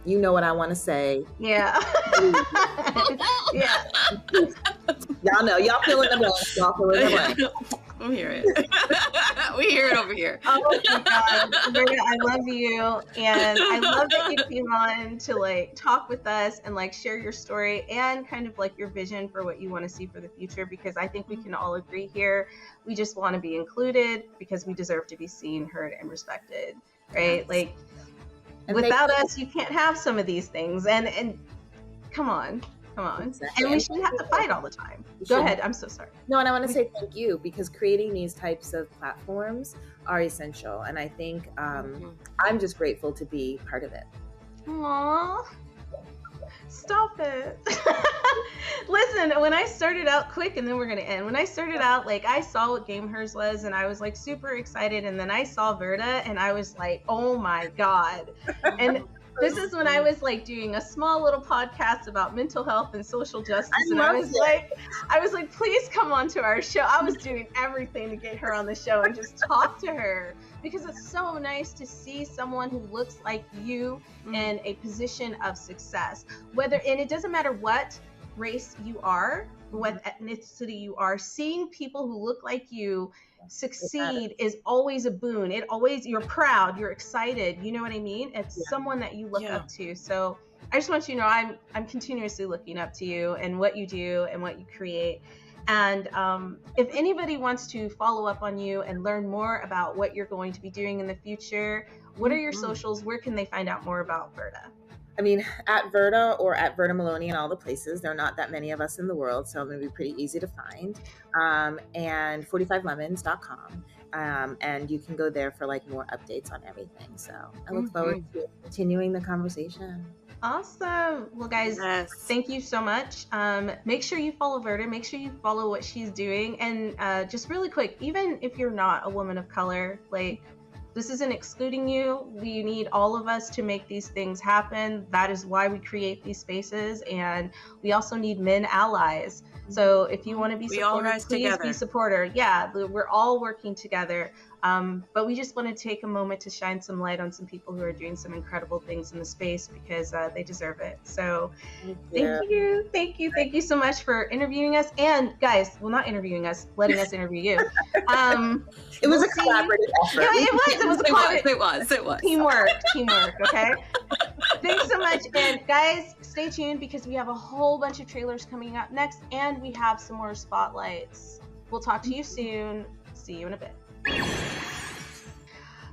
you know what I want to say. Yeah. Yeah. Y'all know. Y'all fill in the blanks. Y'all fill in the blanks. We hear it. We hear it over here. Oh my God, Brenda, I love you, and I love that you came on to like talk with us and like share your story and kind of like your vision for what you want to see for the future. Because I think we can all agree here, we just want to be included because we deserve to be seen, heard, and respected, right? Yes. Like and without us, you can't have some of these things. And come on. Exactly. And we shouldn't have to fight all the time. Go ahead. I'm so sorry. No, and I want to say thank you because creating these types of platforms are essential. And I think I'm just grateful to be part of it. Aww. Stop it. Listen, when I started out, quick, and then we're going to end. When I started out, like, I saw what Game Hers was, and I was, like, super excited. And then I saw Verda, and I was like, oh, my God. And this is when I was like doing a small little podcast about mental health and social justice, and I was like, please come on to our show. I was doing everything to get her on the show and just talk to her because it's so nice to see someone who looks like you in a position of success. And it doesn't matter what race you are, what ethnicity you are, seeing people who look like you succeed is always a boon. You're proud, you're excited, you know what I mean? It's someone that you look up to. So I just want you to know I'm continuously looking up to you and what you do and what you create. And if anybody wants to follow up on you and learn more about what you're going to be doing in the future, what are your socials? Where can they find out more about Verda? I mean, at Verda or at Verda Maloney and all the places. There are not that many of us in the world, so I'm going to be pretty easy to find. And 45lemons.com. And you can go there for like more updates on everything. So I look forward to continuing the conversation. Awesome. Well, guys, thank you so much. Make sure you follow Verda. Make sure you follow what she's doing. And just really quick, even if you're not a woman of color, like, this isn't excluding you. We need all of us to make these things happen. That is why we create these spaces. And we also need men allies. So if you want to be supportive, please be supporter. Yeah, we're all working together. But we just want to take a moment to shine some light on some people who are doing some incredible things in the space because they deserve it. So thank you so much for interviewing us. And guys, well, not interviewing us, letting us interview you. It was a collaborative effort. Yeah, it was a collaborative. It was. Teamwork, okay? Thanks so much. And guys, stay tuned because we have a whole bunch of trailers coming up next, and we have some more spotlights. We'll talk to you soon. See you in a bit.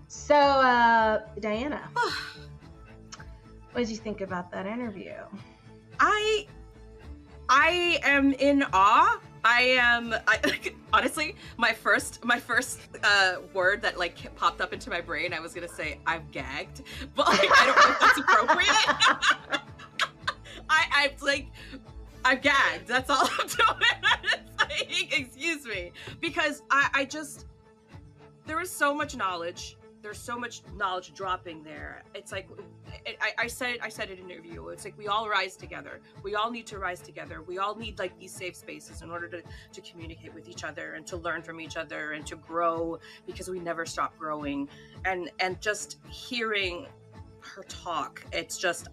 So, Diana, what did you think about that interview? I am in awe. Honestly, my first word that like popped up into my brain, I was gonna say I've gagged, but like I don't know if that's appropriate. I'm like, I've gagged. That's all I'm doing. It's like, excuse me, because I just, there is so much knowledge. There's so much knowledge dropping there. It's like, I said it in an interview. It's like we all rise together. We all need to rise together. We all need like these safe spaces in order to communicate with each other and to learn from each other and to grow, because we never stop growing. And just hearing her talk, it's just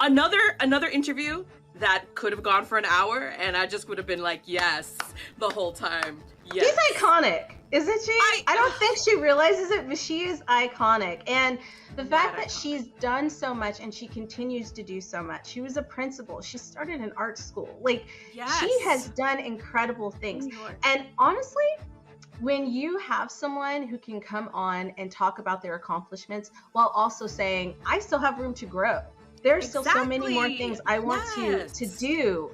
another interview that could have gone for an hour, and I just would have been like, yes, the whole time. Yes. She's iconic, isn't she? I don't think she realizes it, but she is iconic. And the fact that she's done so much and she continues to do so much. She was a principal. She started an art school. Like, she has done incredible things. And honestly, when you have someone who can come on and talk about their accomplishments while also saying, I still have room to grow. There's still so many more things I want to do.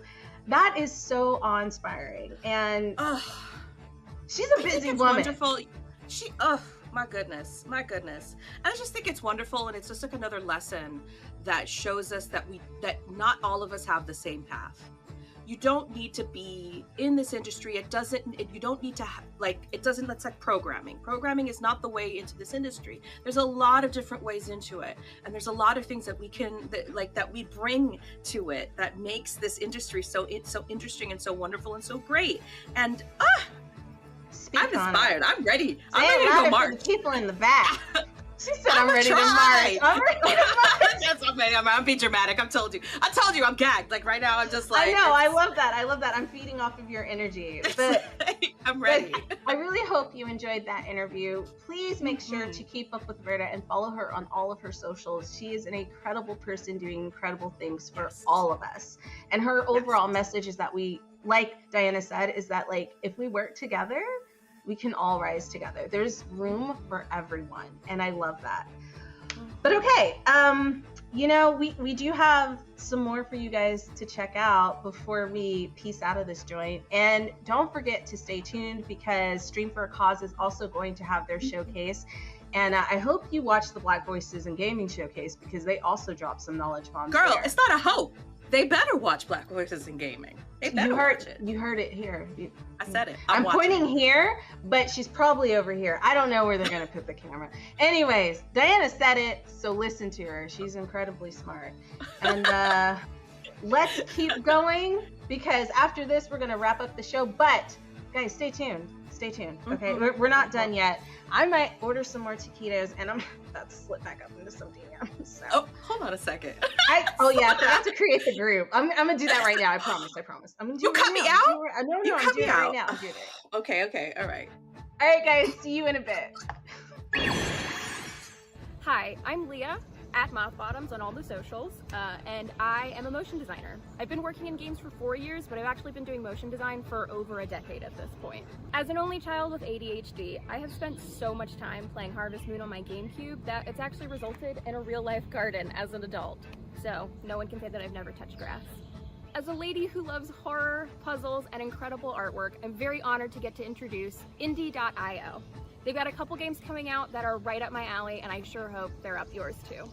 That is so awe-inspiring. And she's a busy woman. Wonderful. My goodness. And I just think it's wonderful, and it's just like another lesson that shows us that not all of us have the same path. You don't need to be in this industry. You don't need to that's like programming. Programming is not the way into this industry. There's a lot of different ways into it. And there's a lot of things that we bring to it that makes this industry so interesting and so wonderful and so great. And I'm inspired. I'm ready. I'm ready to go march. For the people in the back. She said, I'm ready to march. I'm ready to march. Yes, I'm being dramatic. I told you, I'm gagged. Like right now, I'm just like. I know. I love that. I'm feeding off of your energy. But I'm ready. But I really hope you enjoyed that interview. Please make sure to keep up with Verda and follow her on all of her socials. She is an incredible person doing incredible things for all of us. And her overall message is that we, like Diana said, is that like if we work together, we can all rise together. There's room for everyone, and I love that. But okay, we do have some more for you guys to check out before we peace out of this joint. And don't forget to stay tuned, because Stream for a Cause is also going to have their showcase. And I hope you watch the Black Voices in Gaming showcase, because they also drop some knowledge bombs. Girl, there. It's not a hope. They better watch Black Voices in Gaming. They better watch it. You heard it here. I said it. I'm pointing here, but she's probably over here. I don't know where they're going to put the camera. Anyways, Diana said it, so listen to her. She's incredibly smart. And let's keep going, because after this, we're going to wrap up the show. But, guys, stay tuned. Okay, we're not done yet. I might order some more taquitos, and I'm about to slip back up into some DMs. So. Oh, hold on a second. I forgot to create the group. I'm gonna do that right now. I promise. I'm gonna do you it cut right me now. out? No, you I'm cut doing me it out right now. I'm doing it. Okay, all right. All right, guys. See you in a bit. Hi, I'm Leah at Mouthbottoms on all the socials, and I am a motion designer. I've been working in games for 4 years, but I've actually been doing motion design for over a decade at this point. As an only child with ADHD, I have spent so much time playing Harvest Moon on my GameCube that it's actually resulted in a real-life garden as an adult. So no one can say that I've never touched grass. As a lady who loves horror, puzzles, and incredible artwork, I'm very honored to get to introduce Indie.io. They've got a couple games coming out that are right up my alley, and I sure hope they're up yours too.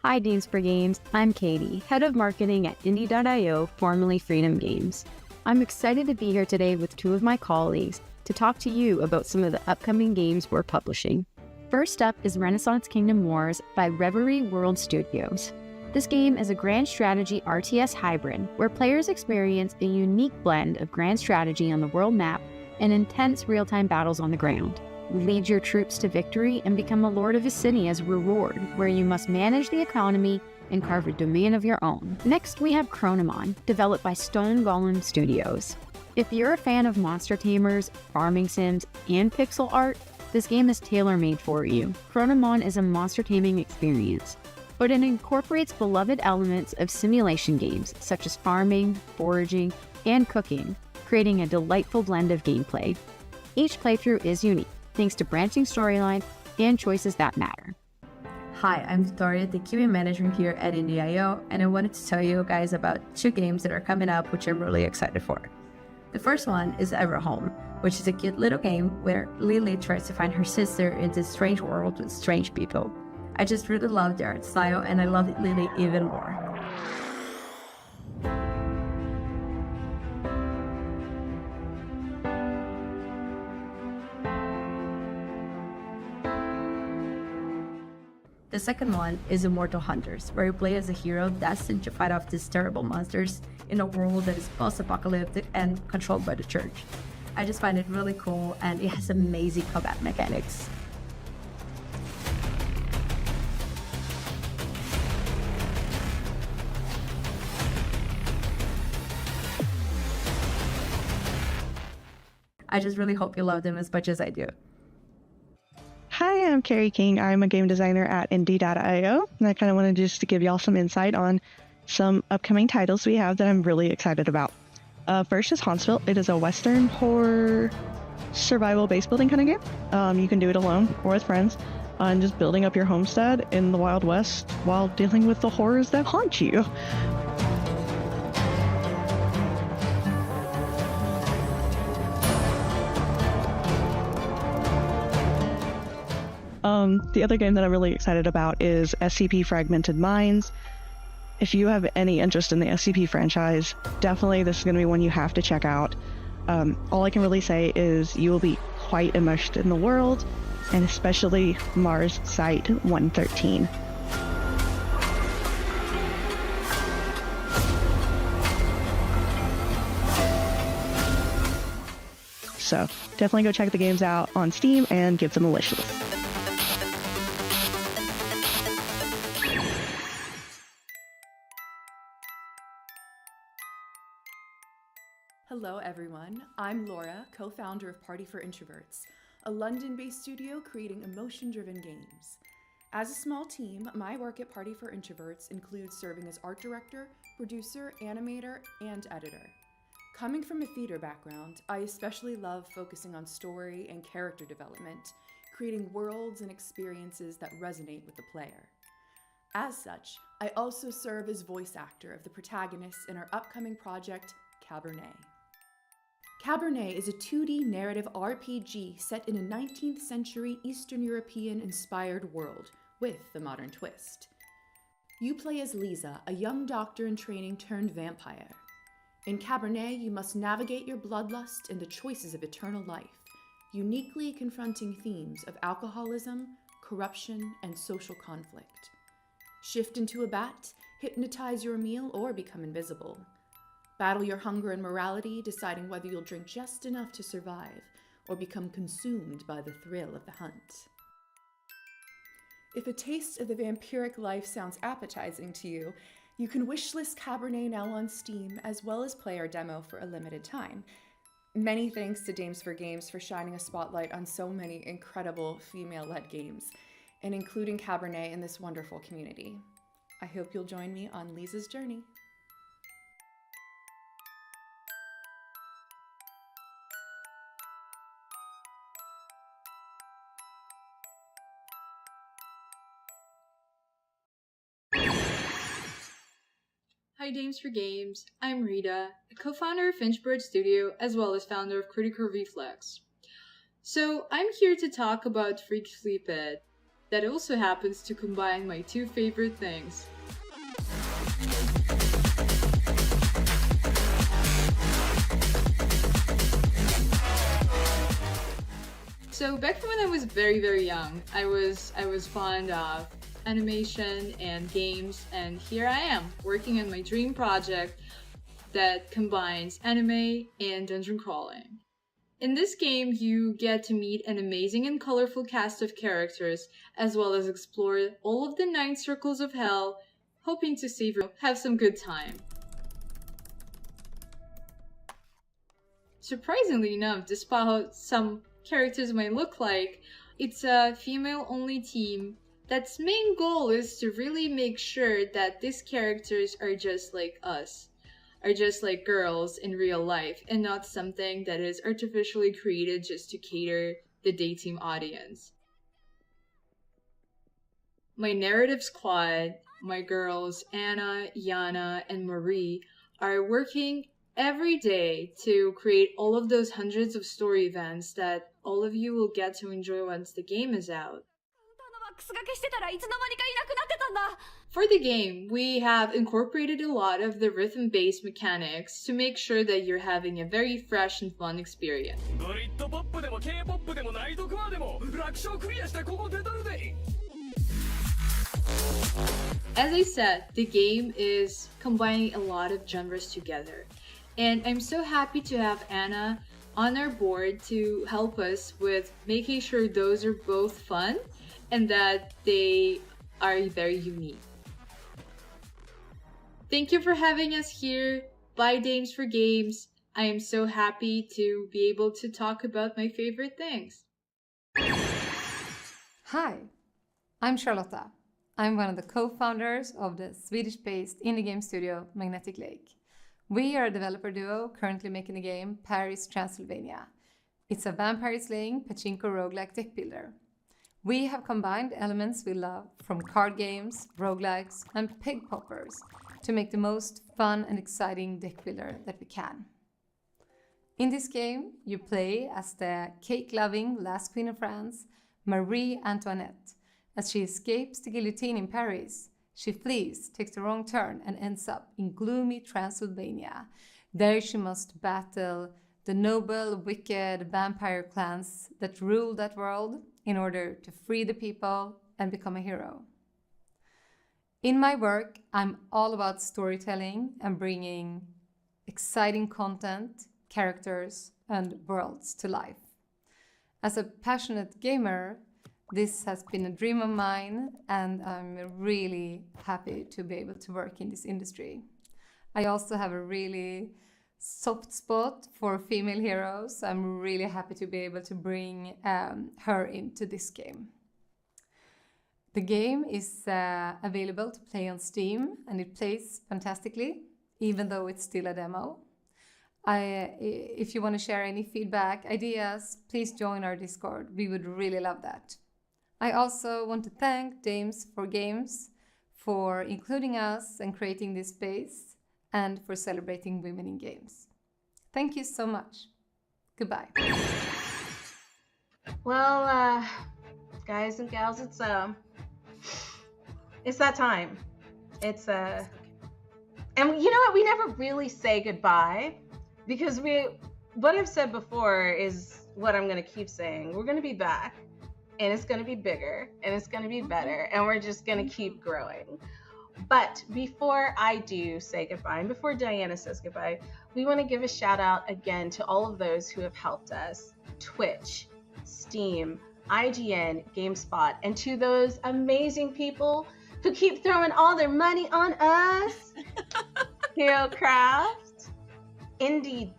Hi Deans for Games, I'm Katie, Head of Marketing at Indie.io, formerly Freedom Games. I'm excited to be here today with two of my colleagues to talk to you about some of the upcoming games we're publishing. First up is Renaissance Kingdom Wars by Reverie World Studios. This game is a grand strategy RTS hybrid where players experience a unique blend of grand strategy on the world map and intense real-time battles on the ground. Lead your troops to victory and become a Lord of a city as a reward, where you must manage the economy and carve a domain of your own. Next, we have Chronomon, developed by Stone Golem Studios. If you're a fan of monster tamers, farming sims, and pixel art, This game is tailor-made for you. Chronomon is a monster taming experience, but it incorporates beloved elements of simulation games such as farming, foraging, and cooking, creating a delightful blend of gameplay. Each playthrough is unique, thanks to branching storyline and choices that matter. Hi, I'm Victoria, the QA manager here at Indie.io, and I wanted to tell you guys about 2 games that are coming up, which I'm really excited for. The first one is Everhome, which is a cute little game where Lily tries to find her sister in this strange world with strange people. I just really love the art style, and I love Lily even more. The second one is Immortal Hunters, where you play as a hero destined to fight off these terrible monsters in a world that is post-apocalyptic and controlled by the church. I just find it really cool, and it has amazing combat mechanics. I just really hope you love them as much as I do. Hi, I'm Carrie King. I'm a game designer at Indie.io, and I kind of wanted just to give y'all some insight on some upcoming titles we have that I'm really excited about. First is Hauntsville. It is a Western horror survival base building kind of game. You can do it alone or with friends, and just building up your homestead in the Wild West while dealing with the horrors that haunt you. The other game that I'm really excited about is SCP Fragmented Minds. If you have any interest in the SCP franchise, definitely this is going to be one you have to check out. All I can really say is you will be quite immersed in the world, and especially Mars Site 113. So definitely go check the games out on Steam and give them a wish list. Hello everyone, I'm Laura, co-founder of Party for Introverts, a London-based studio creating emotion-driven games. As a small team, my work at Party for Introverts includes serving as art director, producer, animator, and editor. Coming from a theater background, I especially love focusing on story and character development, creating worlds and experiences that resonate with the player. As such, I also serve as voice actor of the protagonists in our upcoming project, Cabernet. Cabernet is a 2D narrative RPG set in a 19th century Eastern European-inspired world with a modern twist. You play as Lisa, a young doctor in training turned vampire. In Cabernet, you must navigate your bloodlust and the choices of eternal life, uniquely confronting themes of alcoholism, corruption, and social conflict. Shift into a bat, hypnotize your meal, or become invisible. Battle your hunger and morality, deciding whether you'll drink just enough to survive or become consumed by the thrill of the hunt. If a taste of the vampiric life sounds appetizing to you, you can wishlist Cabernet now on Steam, as well as play our demo for a limited time. Many thanks to Dames for Games for shining a spotlight on so many incredible female-led games, and including Cabernet in this wonderful community. I hope you'll join me on Lisa's journey. Hi Dames for Games, I'm Rita, a co-founder of Finchbird Studio as well as founder of Critical Reflex. So I'm here to talk about Freak Sleepit, that also happens to combine my 2 favorite things. So back from when I was very young, I was fond of animation and games, and here I am working on my dream project that combines anime and dungeon crawling. In this game, you get to meet an amazing and colorful cast of characters, as well as explore all of the 9 circles of hell, hoping to have some good time. Surprisingly enough, despite how some characters might look like, It's a female-only team that's main goal is to really make sure that these characters are just like us, are just like girls in real life, and not something that is artificially created just to cater the dating audience. My narrative squad, my girls Anna, Yana, and Marie, are working every day to create all of those hundreds of story events that all of you will get to enjoy once the game is out. For the game, we have incorporated a lot of the rhythm-based mechanics to make sure that you're having a very fresh and fun experience. As I said, the game is combining a lot of genres together, and I'm so happy to have Anna on our board to help us with making sure those are both fun and that they are very unique. Thank you for having us here by Dames for Games. I am so happy to be able to talk about my favorite things. Hi, I'm Charlotta. I'm one of the co-founders of the Swedish-based indie game studio Magnetic Lake. We are a developer duo currently making the game Paris, Transylvania. It's a vampire-slaying pachinko roguelike deck builder. We have combined elements we love from card games, roguelikes, and pig poppers to make the most fun and exciting deck builder that we can. In this game, you play as the cake-loving last queen of France, Marie Antoinette. As she escapes the guillotine in Paris, she flees, takes the wrong turn, and ends up in gloomy Transylvania. There she must battle the noble, wicked vampire clans that rule that world in order to free the people and become a hero. In my work, I'm all about storytelling and bringing exciting content, characters, and worlds to life. As a passionate gamer, this has been a dream of mine, and I'm really happy to be able to work in this industry. I also have a really soft spot for female heroes. I'm really happy to be able to bring her into this game. The game is available to play on Steam, and it plays fantastically, even though it's still a demo. If you want to share any feedback, ideas, please join our Discord. We would really love that. I also want to thank Dames for Games for including us and creating this space, and for celebrating women in games. Thank you so much. Goodbye. Well, guys and gals, it's that time. And you know what? We never really say goodbye, because what I've said before is what I'm gonna keep saying. We're gonna be back, and it's gonna be bigger, and it's gonna be better, and we're just gonna keep growing. But before I do say goodbye, and before Diana says goodbye, we want to give a shout out again to all of those who have helped us: Twitch, Steam, IGN, GameSpot, and to those amazing people who keep throwing all their money on us: Herocraft, Indie.io.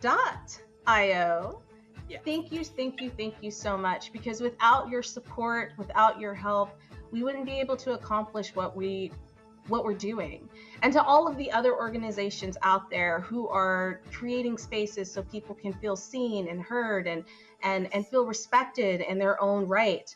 Yeah. Thank you so much, because without your support, without your help, we wouldn't be able to accomplish what we're doing. And to all of the other organizations out there who are creating spaces so people can feel seen and heard and feel respected in their own right.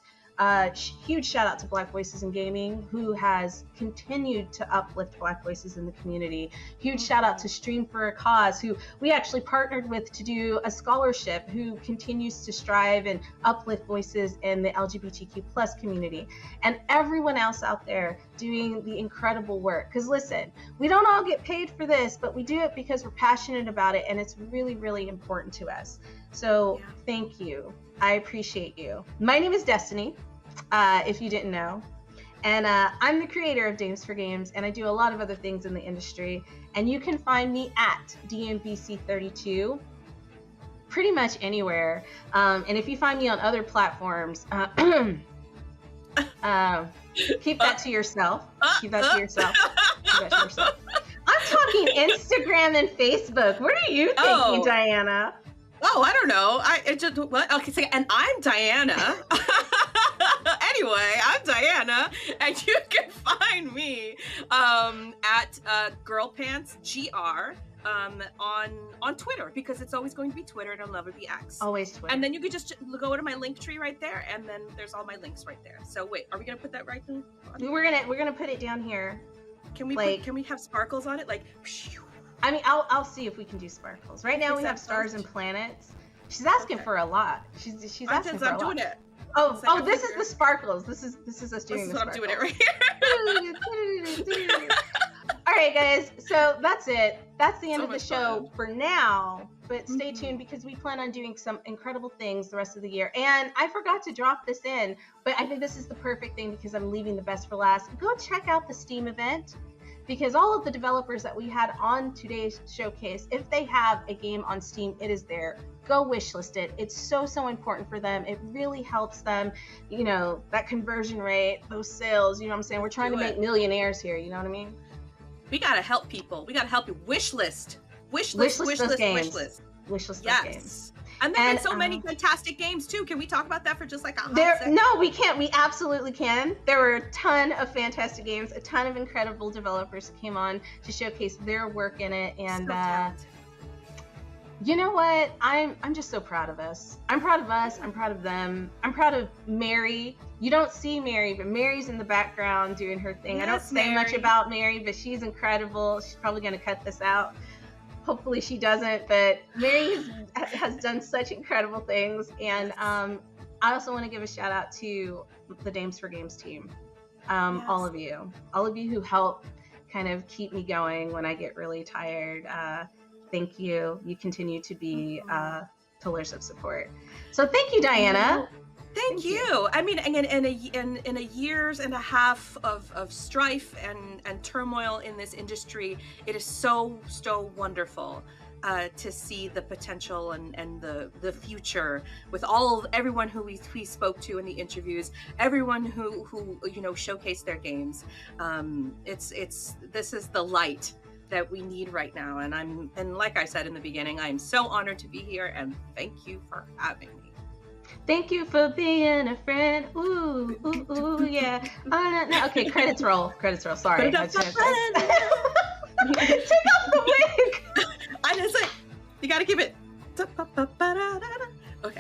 Huge shout out to Black Voices in Gaming, who has continued to uplift Black voices in the community. Huge shout out to Stream for a Cause, who we actually partnered with to do a scholarship, who continues to strive and uplift voices in the LGBTQ+ community, and everyone else out there doing the incredible work. Because listen, we don't all get paid for this, but we do it because we're passionate about it, and it's really, really important to us. So thank you. I appreciate you. My name is Destiny, if you didn't know. And I'm the creator of Dames for Games, and I do a lot of other things in the industry. And you can find me at DMBC32 pretty much anywhere. And if you find me on other platforms, keep that to yourself. Keep that to yourself. Keep that to yourself. I'm talking Instagram and Facebook. What are you thinking, Diana? Oh, I don't know. Okay, so, and I'm Diana. Anyway, I'm Diana, and you can find me at girlpantsgr on Twitter, because it's always going to be Twitter and it'll never be X. Always Twitter. And then you could just go to my link tree right there, and then there's all my links right there. So wait, are we gonna put that right there? We're gonna put it down here. Can we can we have sparkles on it? Like, I mean, I'll see if we can do sparkles. Right now we have stars and planets. She's asking for a lot. She's asking for a lot. I'm doing it. Oh, this is the sparkles. This is us doing the sparkles. I'm doing it right here. All right, guys. So that's it. That's the end of the show for now. But stay tuned, because we plan on doing some incredible things the rest of the year. And I forgot to drop this in, but I think this is the perfect thing, because I'm leaving the best for last. Go check out the Steam event, because all of the developers that we had on today's showcase, if they have a game on Steam, it is there. Go wishlist it. It's so important for them. It really helps them, you know, that conversion rate, those sales, you know what I'm saying? We're trying to make millionaires here, you know what I mean? We gotta help people. We gotta help you. Wishlist those games. Wishlist those games. And there are so many fantastic games too. Can we talk about that for just like a hot second? No, we can't. We absolutely can. There were a ton of fantastic games, a ton of incredible developers came on to showcase their work in it, and you know what? I'm just so proud of us. I'm proud of us. I'm proud of them. I'm proud of Mary. You don't see Mary, but Mary's in the background doing her thing. Yes, I don't say much Mary. about Mary, but she's incredible. She's probably going to cut this out. Hopefully she doesn't, but Mary has done such incredible things. And I also want to give a shout out to the Dames for Games team. All of you who help kind of keep me going when I get really tired. Thank you. You continue to be pillars of support. So thank you, Diana. Thank you. I mean, in a years and a half of strife and turmoil in this industry, it is so wonderful to see the potential and the future with everyone who we spoke to in the interviews, everyone who showcased their games. This is the light that we need right now, and like I said in the beginning, I am so honored to be here, and thank you for having me. Thank you for being a friend. Ooh, yeah. No. Okay, credits roll. Sorry. Take off the wig. I just like, you gotta keep it. Okay. All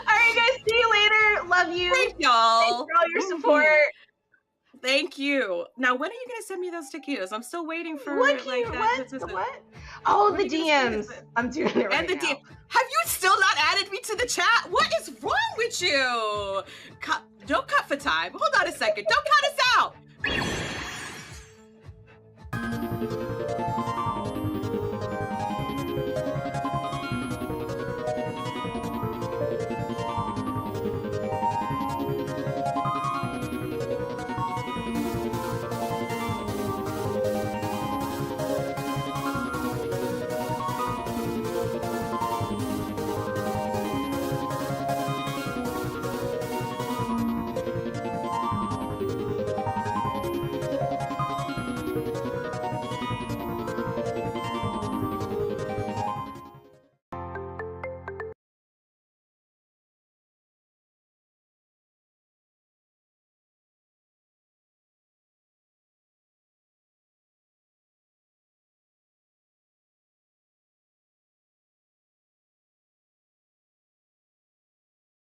right, guys. See you later. Love you. Thank y'all. Thanks for all your support. Thank you. Now, when are you gonna send me those taquitos? I'm still waiting for What? Oh, the DMs. I'm doing it right and the now. DM. Have you still not added me to the chat? What is wrong with you? Don't cut for time. Hold on a second. Don't cut a second.